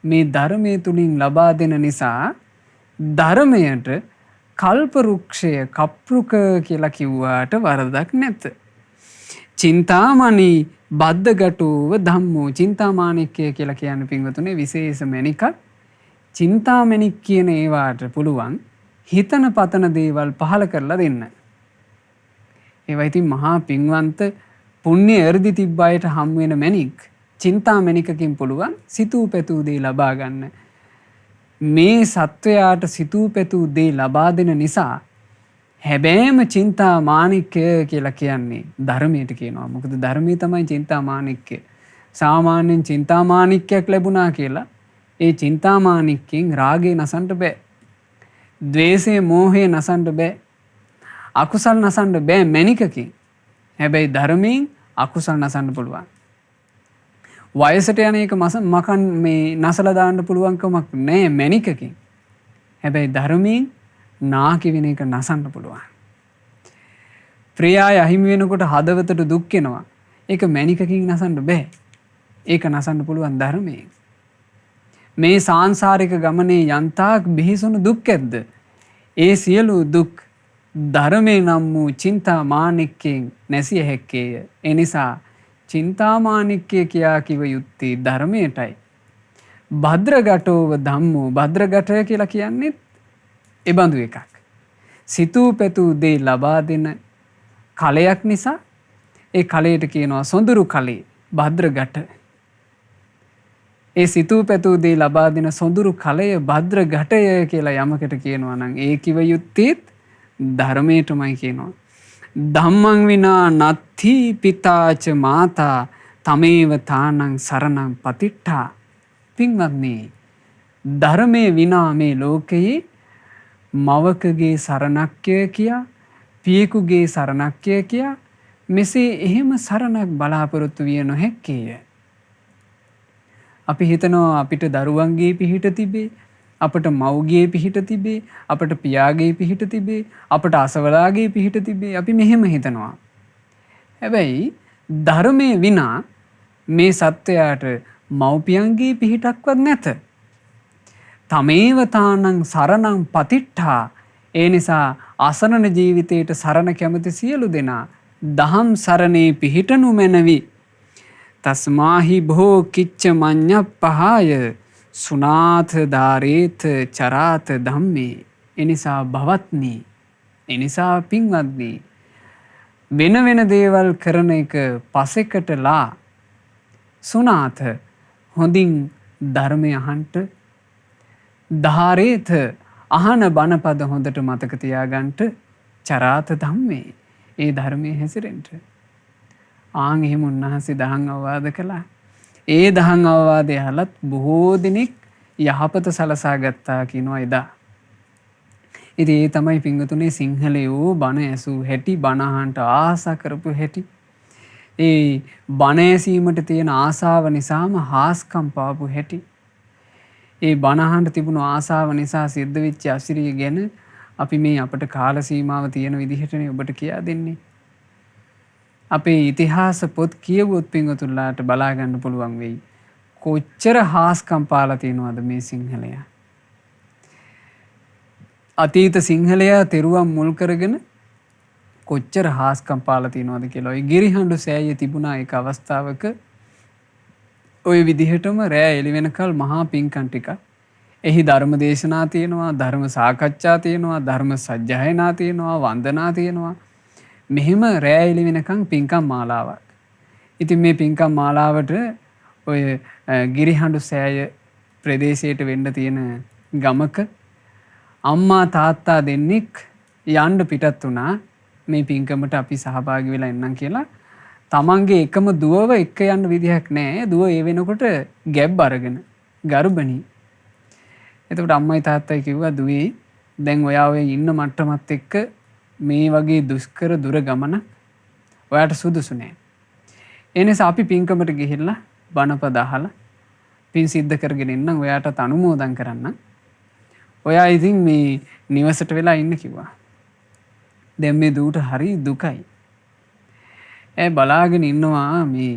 මේ ධර්මය තුලින් ලබා දෙන නිසා ධර්මයට කල්පරුක්ෂය, කප්රුක කියලා කිව්වාට වරදක් නැත. චින්තාමණි බද්දගටෝව ධම්මෝ. චින්තාමාණික්කය කියලා කියන්නේ පින්වතුනේ විශේෂ මණිකක්. චින්තාමණික් කියන ඒවාට පුළුවන් හිතන පතන දේවල් පහල කරලා දෙන්න. ඒවා ඉතින් මහා පින්වන්ත පුණ්‍ය එර්දි තිබ්බ අයට හම් වෙන මණික්. චින්තාමණිකකින් පුළුවන් සිතූ පැතූ දේ ලබා ගන්න. මේ සත්වයාට සිතූ පැතූ දේ ලබා දෙන නිසා හැබැයිම චින්තා මාණික්කය කියලා කියන්නේ ධර්මයට කියනවා. මොකද ධර්මයේ තමයි චින්තා මාණික්කය. සාමාන්‍යයෙන් චින්තා මාණික්කයක් ලැබුණා කියලා ඒ චින්තා මාණික්කෙන් රාගේ නසන්න බෑ. ද්වේෂය, මෝහය නසන්න බෑ. අකුසල් නසන්න බෑ මණිකකින්. හැබැයි ධර්මයෙන් අකුසල් නසන්න පුළුවන්. වයසට යන එක මකන් මේ නසලා දාන්න පුළුවන්කමක් නෑ මණිකකින්. හැබැයි ධර්මයෙන් නාකි වෙන එක නසන්න පුළුවන්. ප්‍රියාය අහිමි වෙනකොට හදවතට දුක් වෙනවා. ඒක මණිකකින් නසන්න බෑ. ඒක නසන්න පුළුවන් ධර්මයෙන්. මේ සාංසාරික ගමනේ යන්තාක් බිහිසුණු දුක් ඇද්ද? ඒ සියලු දුක් ධර්මේ නම් වූ චින්තා මාණික්කයෙන් නැසිය හැක්කේය. ඒ නිසා චින්තා මාණික්කය කියා කිව යුත්තේ ධර්මයටයි. භද්‍රගටෝව ධම්මෝ. භද්‍රගටය කියලා කියන්නේ එබඳු එකක්. සිතූ පැතූ දේ ලබා දෙන කලයක් නිසා ඒ කලයට කියනවා සොඳුරු කලේ භද්‍රගට. ඒ සිතූ පැතූ දේ ලබා දෙන සොඳුරු කලය භද්‍රගටය කියලා යමකට කියනවා නම් ඒ කිව යුත්තේත් ධර්මයටමයි කියනවා. ධම්මං විනා නත්ථි පිතාච මාතා තමේව තානං සරණං පතිට්ඨා. පින්වත්නි, ධර්මයේ විනා මේ ලෝකයේ මවකගේ සරණක්ය කියා, පියෙකුගේ සරණක්ය කියා මෙසේ එහෙම සරණක් බලාපොරොත්තු විය නොහැක්කේය. අපි හිතනවා අපිට දරුවන්ගේ පිහිට තිබේ, අපට මව්ගේ පිහිට තිබේ, අපට පියාගේ පිහිට තිබේ, අපට අසවලාගේ පිහිට තිබේ. අපි මෙහෙම හිතනවා. හැබැයි ධර්මයේ විනා මේ සත්වයාට මව්පියන්ගේ පිහිටක්වත් නැත. තමේව තානං සරණං පතිට්ඨා. ඒ නිසා අසරණ ජීවිතයට සරණ කැමති සියලු දෙනා දහම් සරණේ පිහිටනු මැනවි. තස්මාහි භෝ කිච්ච මඤ්ඤප්පහාය සුනාත ධාරේත චරාත ධම්මේ. එනිසා භවත්නි, එනිසා පින්වත්නි, වෙන වෙන දේවල් කරන එක පසෙකටලා සුනාත හොඳින් ධර්මය අහන්ට, ධාරේත අහන බණපද හොඳට මතක තියාගන්නට, චරාත ධම්මේ ඒ ධර්මයේ හැසිරෙන්න. ආන් එහෙම උන්වහන්සේ දහම් අවවාද කළා. ඒ දහම් අවවාදය අහලත් බොහෝ දෙනෙක් යහපත සලසා ගත්තා කියනවා එදා. ඉතින් ඒ තමයි පින්වතුනේ සිංහලයෝ බණ ඇසූ හැටි, බණ අහන්නට ආසා කරපු හැටි. ඒ බණ ඇසීමට තියෙන ආසාව නිසාම හාස්කම් පාපු හැටි. ඒ බණ අහන්න තිබුණු ආසාව නිසා සිද්ධ වෙච්ච අසිරිය ගැන අපි මේ අපට කාල සීමාව තියෙන විදිහටනේ ඔබට කියා දෙන්නේ. අපේ ඉතිහාස පොත් කියවුවොත් පින්වතුන්ලාට බලා ගන්න පුළුවන් වෙයි. කොච්චර හාස්කම් පාලා තියෙනවද මේ සිංහලයා. අතීත සිංහලයා තෙරුවන් මුල් කරගෙන කොච්චර හාස්කම් පාලා තියෙනවද කියලා. ওই ගිරිහඬු සෑයේ තිබුණා එක අවස්ථාවක ওই විදිහටම රෑ එළි වෙනකල් මහා පිංකම් ටික. එහි ධර්ම දේශනා තියෙනවා, ධර්ම සාකච්ඡා තියෙනවා, ධර්ම සජ්ජායනා තියෙනවා, වන්දනා තියෙනවා. මෙහෙම රෑ එළි වෙනකන් පිංකම් මාලාවක්. ඉතින් මේ පිංකම් මාලාවට ඔය ගිරිහඬු සෑය ප්‍රදේශයට වෙන්න තියෙන ගමක අම්මා තාත්තා දෙන්නෙක් යන්න පිටත් වුණා මේ පින්කමට අපි සහභාගී වෙලා එන්නම් කියලා. තමන්ගේ එකම දුවව එක්ක යන්න විදිහක් නැහැ. දුව ඒ වෙනකොට ගැබ් අරගෙන ගර්භණී. එතකොට අම්මයි තාත්තයි කිව්වා දුවේ දැන් ඔයා ඔය ඉන්න මට්ටමත් එක්ක මේ වගේ දුෂ්කර දුර ගමන ඔයාට සුදුසු නෑ. ඒ නිසා අපි පින්කමට ගිහිල්ලා බණපද අහලා පින් සිද්ධ කරගෙන එන්නම් ඔයාට අනුමෝදන් කරන්න. ඔයා ඉතින් මේ නිවසට වෙලා ඉන්න කිව්වා. දැන් මේ දුවට හරි දුකයි. ඈ බලාගෙන ඉන්නවා මේ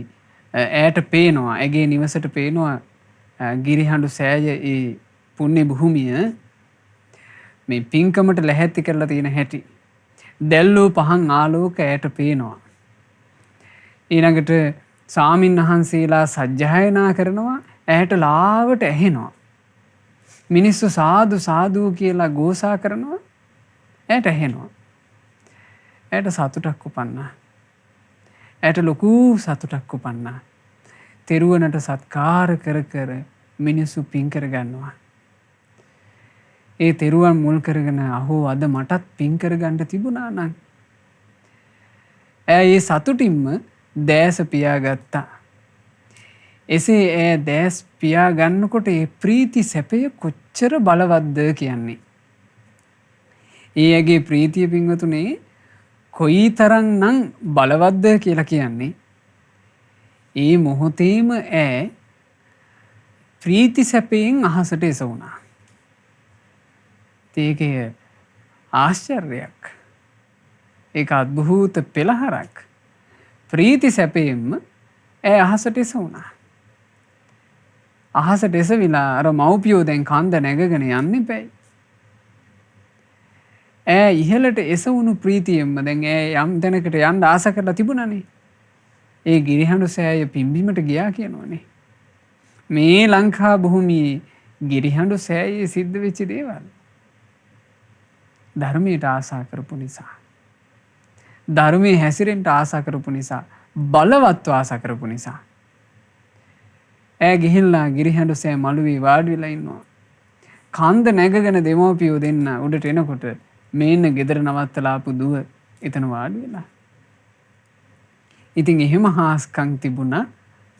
ඈට පේනවා ඇගේ නිවසට පේනවා ගිරිහඬු සෑය ඒ පුණ්‍ය භූමිය මේ පින්කමට ලැහැත්ති කරලා තියෙන හැටි. දැල්ලෝ පහන් ආලෝක ඈට පේනවා. ඊළඟට සාමින් වහන්සේලා සජ්ජායනා කරනවා ඈට ලාවට ඇහෙනවා. මිනිස්සු සාදු සාදු කියලා ගෝසා කරනවා ඈට ඇහෙනවා. ඈට සතුටක් උපන්නා. ඈට ලොකු සතුටක් උපන්නා. තෙරුවනට සත්කාර කර කර මිනිස්සු පින් කර ගන්නවා. ඒ තෙරුවන් මුල් කරගෙන අහෝ අද මටත් පින් කරගන්න තිබුණා නම්. ඒ සතුටින්ම දැස පියාගත්තා. එසේ ඒ දැස් පියා ගන්නකොට ඒ ප්‍රීති සැපය කොච්චර බලවත්ද කියන්නේ. ඒගේ ප්‍රීතිය පින්වතුනේ කොයිතරම් නම් බලවත්ද කියලා කියන්නේ. ඒ මොහොතේම ඈ ප්‍රීති සැපයෙන් අහසට එසවුණා. ඒකේ ආශ්චර්යයක්. ඒක අద్භූත පෙළහරක්. ප්‍රීති සැපයෙන්ම ඈ අහසට එසවුණා. අහසට එසවිලා අර මව්පියෝ දැන් කන්ද නැගගෙන යන්න එපැයි. ඈ ඉහළට එසවුණු ප්‍රීතියෙන්ම දැන් ඈ යම් තැනකට යන්න ආස කරලා තිබුණානේ. ඒ ගිරිහඬු සෑය පිම්බීමට ගියා කියනෝනේ. මේ ලංකා භූමියේ ගිරිහඬු සෑයේ සිද්ධ වෙච්ච දේවල්. ධර්මයට ආසා කරපු නිසා. ධර්මයේ හැසිරෙන්න ආසා කරපු නිසා. බලවත්ව ආසා කරපු නිසා. ඈ ගිහිල්ලා ගිරිහඬු සෑ මළුවේ වාඩි වෙලා ඉන්නවා. කන්ද නැගගෙන දෙමව්පියෝ දෙන්න උඩට එනකොට මේන්න ගෙදර නවත්තලා ආපු දුව එතන වාඩි වෙලා. ඉතින් එහෙම හාස්කම් තිබුණා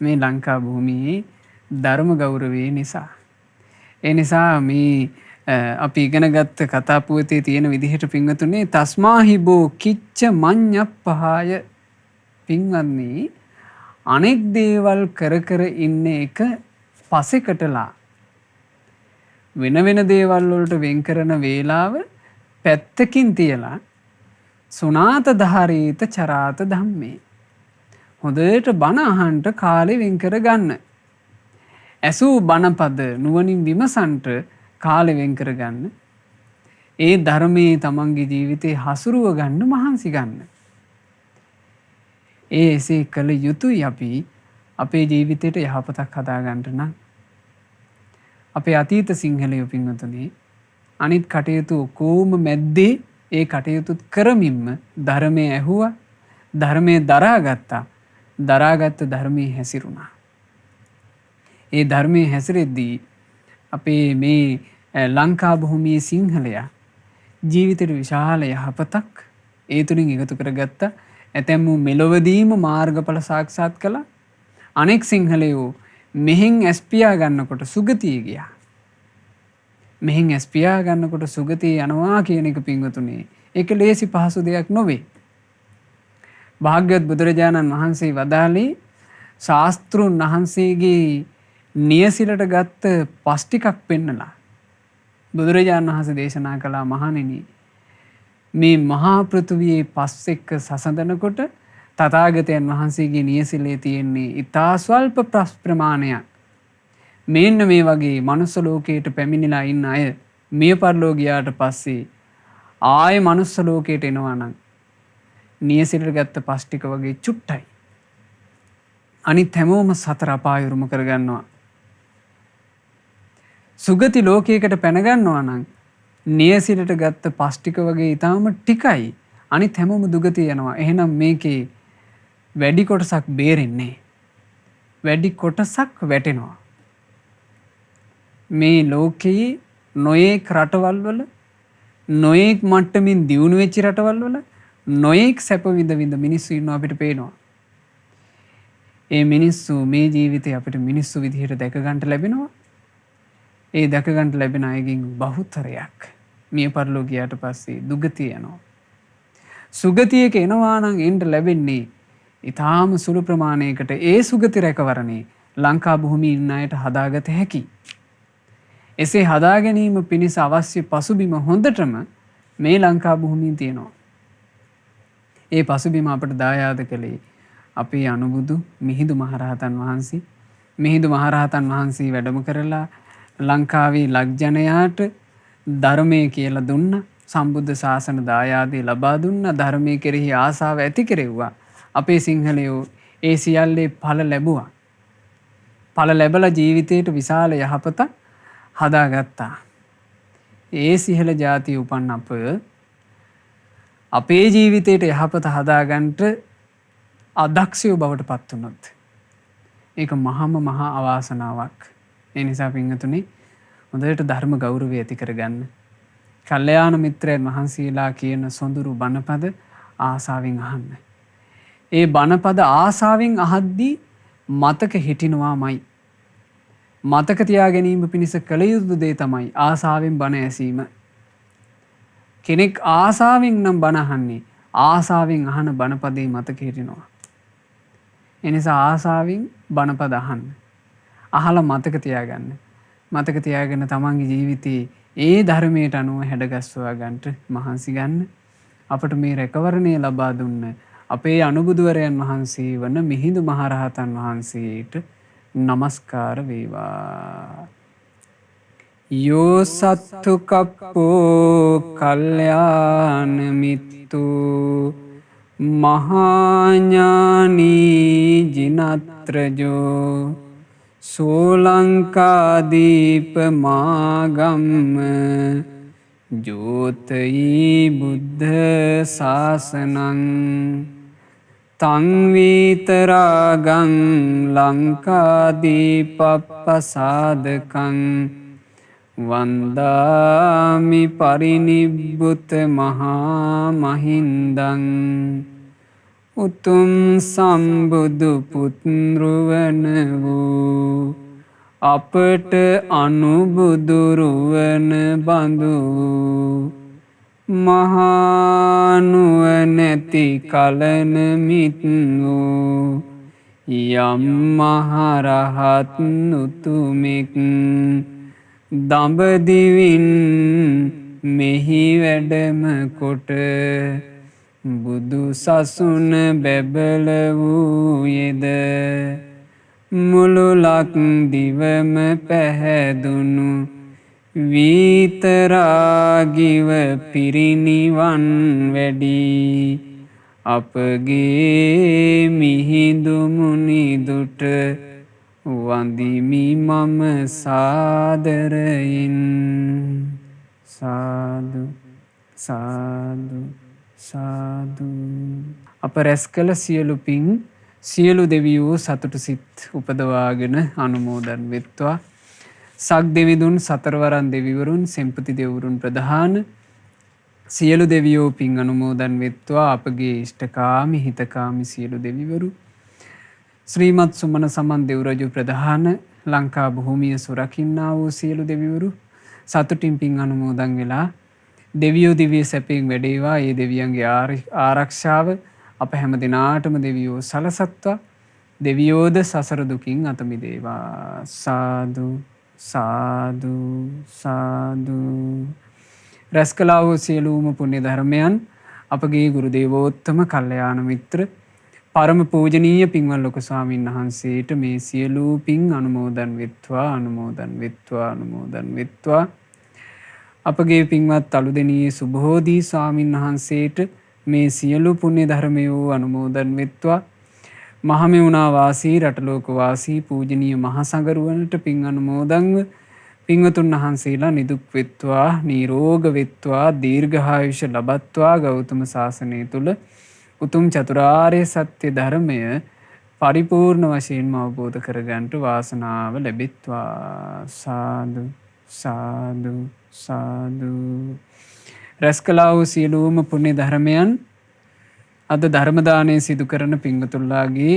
මේ ලංකා භූමියේ ධර්ම ගෞරවයේ නිසා. ඒ නිසා මේ අපි ඉගෙනගත්ත කතා පුවතේ තියෙන විදිහට පින්වතුනේ තස්මාහිබෝ කිච්ච මඤ්ඤප්පහාය පින්වත්නි අනෙක් දේවල් කර කර ඉන්න එක පසෙකටලා වෙන වෙන දේවල් වලට වෙන් කරන වේලාව පැත්තකින් තියලා සුනාත ධාරීත චරාත ධම්මේ හොඳට බණ අහන්න කාලෙ වෙන් කර ගන්න. ඇසූ බණපද නුවණින් විමසන්ට කාලෙ වෙන් කර ගන්න. ඒ ධර්මයේ තමන්ගේ ජීවිතේ හසුරුව ගන්න මහන්සි ගන්න. එසේ කළ යුතුයි අපි අපේ ජීවිතයට යහපතක් හදාගන්න නම්. අපේ අතීත සිංහලයෝ පින්වතුනි අනිත් කටයුතු ඔක්කොම මැද්දේ ඒ කටයුතු කරමින්ම ධර්මයේ ඇහුවා, ධර්මයේ දරාගත්තා. දරාගත්ත ධර්මයේ හැසිරුණා. ඒ ධර්මයේ හැසිරෙද්දී අපේ මේ ලංකා භූමියේ සිංහලයා ජීවිතේට විශාල යහපතක් ඒ තුලින් එකතු කරගත්තා. ඇතැම් වූ මෙලොවදීම මාර්ගඵල සාක්ෂාත් කළා. අනෙක් සිංහලයෝ මෙහෙන් ඇස් පියා ගන්නකොට සුගතිය ගියා. මෙහෙන් ඇස් පියා ගන්නකොට සුගතිය යනවා කියන එක පින්වතුනේ ඒක ලේසි පහසු දෙයක් නොවේ. භාග්‍යවත් බුදුරජාණන් වහන්සේ වදාළේ ශාස්ත්‍රුන් වහන්සේගේ නියසිලට ගත්ත පස් ටිකක් පෙන්නලා බුදුරජාණන් වහන්සේ දේශනා කළා මහණෙනි මේ මහා පෘථුවියේ පස් එක්ක සසඳනකොට තථාගතයන් වහන්සේගේ නියසිලේ තියෙන්නේ ඊතා ස්වල්ප ප්‍රමාණයක්. මෙන්න මේ වගේ මනුස්ස ලෝකයට පැමිණිලා ඉන්න අය මිය පරලෝ ගියාට පස්සේ ආයේ මනුස්ස ලෝකයට එනවා නම් නියසිරට ගත්ත පස් ටික වගේ චුට්ටයි. අනිත් හැමෝම සතර අපාය උරුම කරගන්නවා. සුගති ලෝකයකට පැනගන්නවා නම් නියසිරට ගත්ත පස් ටික වගේ ඊටාම ටිකයි. අනිත් හැමෝම දුගතිය යනවා. එහෙනම් මේකේ වැඩි කොටසක් බේරෙන්නේ. වැඩි කොටසක් වැටෙනවා. මේ ලෝකයේ නොයෙක් රටවල් වල නොයෙක් මට්ටමින් දියුණු වෙච්ච රටවල් වල නොයෙක් සැප විඳ විඳ මිනිස්සු ඉන්නවා අපිට පේනවා. ඒ මිනිස්සු මේ ජීවිතේ අපිට මිනිස්සු විදිහට දැක ගන්න ලැබෙනවා. ඒ දැක ගන්න ලැබෙන අයගෙන් බහුතරයක් මිය පරලෝ ගියාට පස්සේ දුගතිය යනවා. සුගතියක එනවා නම් එන්න ලැබෙන්නේ ඊටාම සුළු ප්‍රමාණයකට. ඒ සුගති රැකවරණේ ලංකා භූමියේ ඉන්න අයට හදාගත හැකි. එසේ හදා ගැනීම පිණිස අවශ්‍ය පසුබිම හොඳටම මේ ලංකා භූමියේ තියෙනවා. ඒ පසුබිම අපට දායාද කළේ අපේ අනුබුදු මිහිඳු මහරහතන් වහන්සේ. මිහිඳු මහරහතන් වහන්සේ වැඩම කරලා ලංකාවේ ලක්ජනයාට ධර්මය කියලා දුන්න. සම්බුද්ධ ශාසන දායාදේ ලබා දුන්න. ධර්මයේ කෙරෙහි ආසාව ඇති කෙරෙව්වා. අපේ සිංහලයෝ ඒ සියල්ලේ ඵල ලැබුවා. ඵල ලැබලා ජීවිතේට විශාල යහපතක් හදාගත්තා. ඒ සිහල ජාතිය උපන් අපේ ජීවිතේට යහපත හදාගන්නට අදක්ෂයෝ බවට පත් වුණොත් ඒක මහා අවාසනාවක්. ඒ නිසා පින්වතුනි හොඳට ධර්ම ගෞරවය ඇති කරගන්න. කල්යාණ මිත්‍රයන් වහන්සේලා කියන සොඳුරු බණපද ආසාවෙන් අහන්න. ඒ බණපද ආසාවෙන් අහද්දී මතක හිටිනවාමයි. මතක තියා ගැනීම පිණිස කළ යුතු දේ තමයි ආසාවෙන් බණ ඇසීම. කෙනෙක් ආසාවෙන් නම් බණ අහන්නේ ආසාවෙන් අහන බණපදේ මතක හිටිනවා. එනිසා ආසාවෙන් බණපද අහන්න. අහලා මතක තියාගන්න. මතක තියාගෙන තමන්ගේ ජීවිතේ ඒ ධර්මයට අනුව හැඩගස්වා ගන්නට මහන්සි ගන්න. අපට මේ රැකවරණය ලබා දුන්න අපේ අනුබුදුවරයන් වහන්සේ වන මිහිඳු මහරහතන් වහන්සේට නමස්කාර වේවා. යෝ සත්තු කප්පෝ කල්යාණ මිත්තු මහාඥානී ජිනත්‍රජෝ සෝලංකාදීප මාගම්ම ජෝතයි බුද්ධ ශාසනං තං වීතරාගං ලංකාදීපප්පසාදකං වන්දාමි පරිනිබ්බුත මහා මහින්දං උතුම් සම්බුදු පුත්රුවන වූ අපට අනුබුදුරුවන බඳු මහානුවනැති කලන මිත් වූ යම් මහරහත් උතුමෙක් දඹදිවින් මෙහි වැඩම කොට බුදු සසුන බැබල වූයේද මුළු ලක්දිවම පැහැදුණු විතරාගිව පිරිනිවන් වැඩි අපගේ මිහිඳු මුනිදුට වඳිමි මම සාදරයෙන්. සාදු සාදු සාදු. අප රැස් කළ සියලු පින් සියලු දෙවියෝ සතුටු සිත් උපදවාගෙන අනුමෝදන් වෙත්වා. සක් දෙවිඳුන් සතරවරන් දෙවිවරුන් සෙම්පති දෙවරුන් ප්‍රධාන සියලු දෙවියෝ පින් අනුමෝදන් වෙත්වා. අපගේ ඉෂ්ඨකාමි හිතකාමි සියලු දෙවිවරු ශ්‍රීමත් සුමන සමන් දෙව්රජු ප්‍රධාන ලංකා භූමිය සුරකින්නා වූ සියලු දෙවිවරු සතුටින් පින් අනුමෝදන් වෙලා දෙවියෝ දිව්‍ය සැපයෙන් වැඩේවා. ඒ දෙවියන්ගේ ආරක්ෂාව අප හැම දිනාටම දෙවියෝ සලසත්වා. දෙවියෝද සසර දුකින් අත මිදේවා. සාදු සාදු සාදු. රැස් කළා වූ සියලුම පුණ්‍ය ධර්මයන් අපගේ ගුරු දේවෝත්තම කල්යාණ මිත්‍ර පරම පූජනීය පින්වත් ලොකු ස්වාමීන් වහන්සේට මේ සියලු පින් අනුමෝදන් වෙත්වා අනුමෝදන් වෙත්වා අනුමෝදන් වෙත්වා. අපගේ පින්වත් අලුදෙණියේ සුබෝධි ස්වාමීන් වහන්සේට මේ සියලු පුණ්‍ය ධර්මයෝ අනුමෝදන් වෙත්වා. මහමෙවුනා වාසී රටලෝක වාසී පූජනීය මහා සංඝරුවනට පින් අනුමෝදන්ව පින්වතුන් වහන්සේලා නිදුක් වෙත්වා නිරෝග වෙත්වා දීර්ඝායුෂ ලබත්වා ගෞතම සාසනය තුල උතුම් චතුරාර්ය සත්‍ය ධර්මය පරිපූර්ණ වශයෙන්ම අවබෝධ කරගන්නට වාසනාව ලැබෙත්වා. සාදු සාදු සාදු. රැස්කලා වූ සියලුම පුණ්‍ය ධර්මයන් අද ධර්ම දානය සිදු කරන පින්වතුන්ලාගේ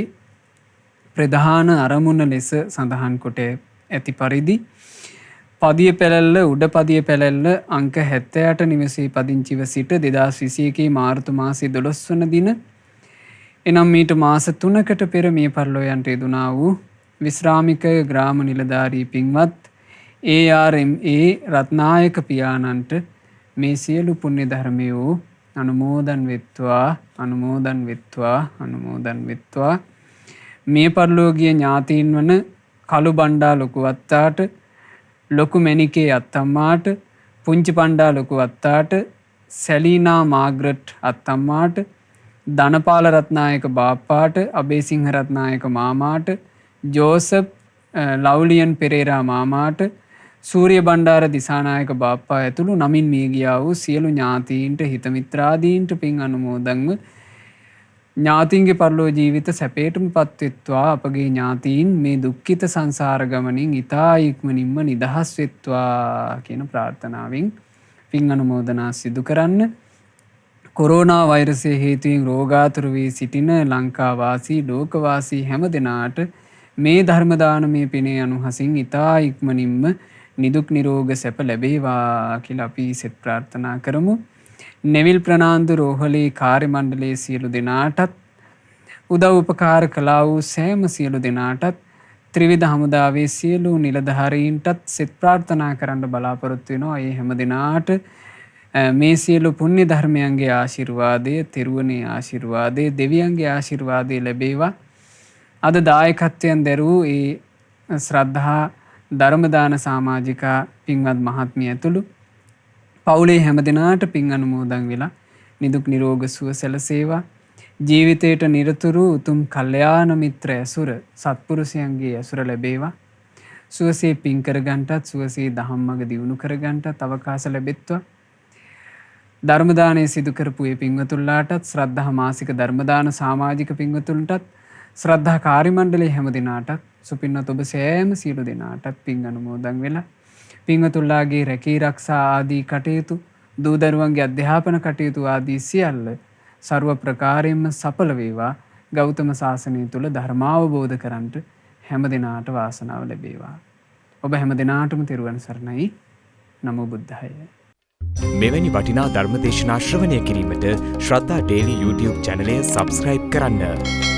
ප්‍රධාන අරමුණ ලෙස සඳහන් කොට ඇති පරිදි පදිය පැලැල්ල උඩ පදිය පැලැල්ල අංක 78 නිවසේ පදිංචිව සිට 2021 මාර්තු මාසයේ 12 වන දින එනම් මීට මාස 3කට පෙර මිය පරලෝ යන්ට යෙදුනා වූ විශ්‍රාමික ග්‍රාම නිලධාරී පින්වත් ARMA රත්නායක පියාණන්ට මේ සියලු පුණ්‍ය ධර්මයෝ අනුමෝදන් වෙත්වා අනුමෝදන් වෙත්වා අනුමෝදන් වෙත්වා. මිය පරලෝකීය ඥාතීන් වන කළු බණ්ඩා ලොකු වත්තාට ලොකු මැණිකේ අත්තම්මාට පුංචි පණ්ඩා ලොකු වත්තාට සැලීනා මාග්‍රට් අත්තම්මාට ධනපාල රත්නායක බාප්පාට අබේසිංහ රත්නායක මාමාට ජෝසප් ලව්ලියන් පෙරේරා මාමාට සූරිය බණ්ඩාර දිසානායක බාප්පා ඇතුළු නමින් මිය ගියා වූ සියලු ඥාතීන්ට හිත මිත්‍රාදීන්ට පින් අනුමෝදන්ව ඥාතීන්ගේ පරලෝ ජීවිත සැපේටම පත්වෙත්වා. අපගේ ඥාතීන් මේ දුක්ඛිත සංසාර ගමනින් ඊතා ඉක්මනින්ම නිදහස් වෙත්වා කියන ප්‍රාර්ථනාවෙන් පින් අනුමෝදනා සිදු කරන්න. කොරෝනා වෛරසය හේතුවෙන් රෝගාතුර වී සිටින ලංකා වාසී ලෝක වාසී හැම දෙනාට මේ ධර්ම දානමය පිනේ අනුහසින් ඊතා ඉක්මනින්ම නිදුක් නිරෝග සැප ලැබේවා කියලා අපි සෙත් ප්‍රාර්ථනා කරමු. නෙවිල් ප්‍රනාන්දු රෝහලේ කාර්ය මණ්ඩලයේ සියලු දෙනාටත් උදව් උපකාර කළා වූ සෑම සියලු දෙනාටත් ත්‍රිවිධ හමුදාවේ සියලු නිලධාරීන්ටත් සෙත් ප්‍රාර්ථනා කරන්න බලාපොරොත්තු වෙනවා. ඒ හැම දෙනාට මේ සියලු පුණ්‍ය ධර්මයන්ගේ ආශිර්වාදය, තෙරුවනේ ආශිර්වාදය, දෙවියන්ගේ ආශිර්වාදය ලැබේවා. අද දායකත්වයෙන් දරූ ඒ ශ්‍රද්ධා ධර්මදාන සමාජිකා පින්වත් මහත්මිය ඇතුළු පවුලේ හැම දෙනාට පින් අනුමෝදන් වෙලා නිදුක් නිරෝග සුව සැලසේවා. ජීවිතයට නිරතුරු උතුම් කල්යාණ මිත්‍ර ඇසුර සත්පුරුෂයන්ගේ ඇසුර ලැබේවා. සුවසේ පින් කරගන්නටත් සුවසේ ධම්මග දියුණු කරගන්නටත් අවකාශ ලැබෙත්වා. ධර්මදානය සිදු කරපු ඒ පින්වතුන්ලාටත් ශ්‍රද්ධා මාසික ධර්මදාන සමාජික පින්වතුන්ටත් ශ්‍රද්ධා කාර්ය මණ්ඩලයේ හැම දෙනාටත් සුපින්වත් ඔබ සෑම සියලු දෙනාටත් පින් අනුමෝදන් වෙලා පින්වතුන්ලාගේ රැකී රක්ෂා ආදී කටයුතු දූ දරුවන්ගේ අධ්‍යාපන කටයුතු ආදී සියල්ල ਸਰව ප්‍රකාරයෙන්ම සඵල වේවා. ගෞතම සාසනය තුල ධර්මාවබෝධ කරන්ට හැම දෙනාට වාසනාව ලැබේවා. ඔබ හැම දෙනාටම තෙරුවන් සරණයි. නමෝ බුද්ධාය. මෙවැනි වටිනා ධර්ම දේශනා ශ්‍රවණය කිරීමට ශ්‍රද්ධා ඩේලි YouTube චැනලය සබ්ස්ක්‍රයිබ් කරන්න.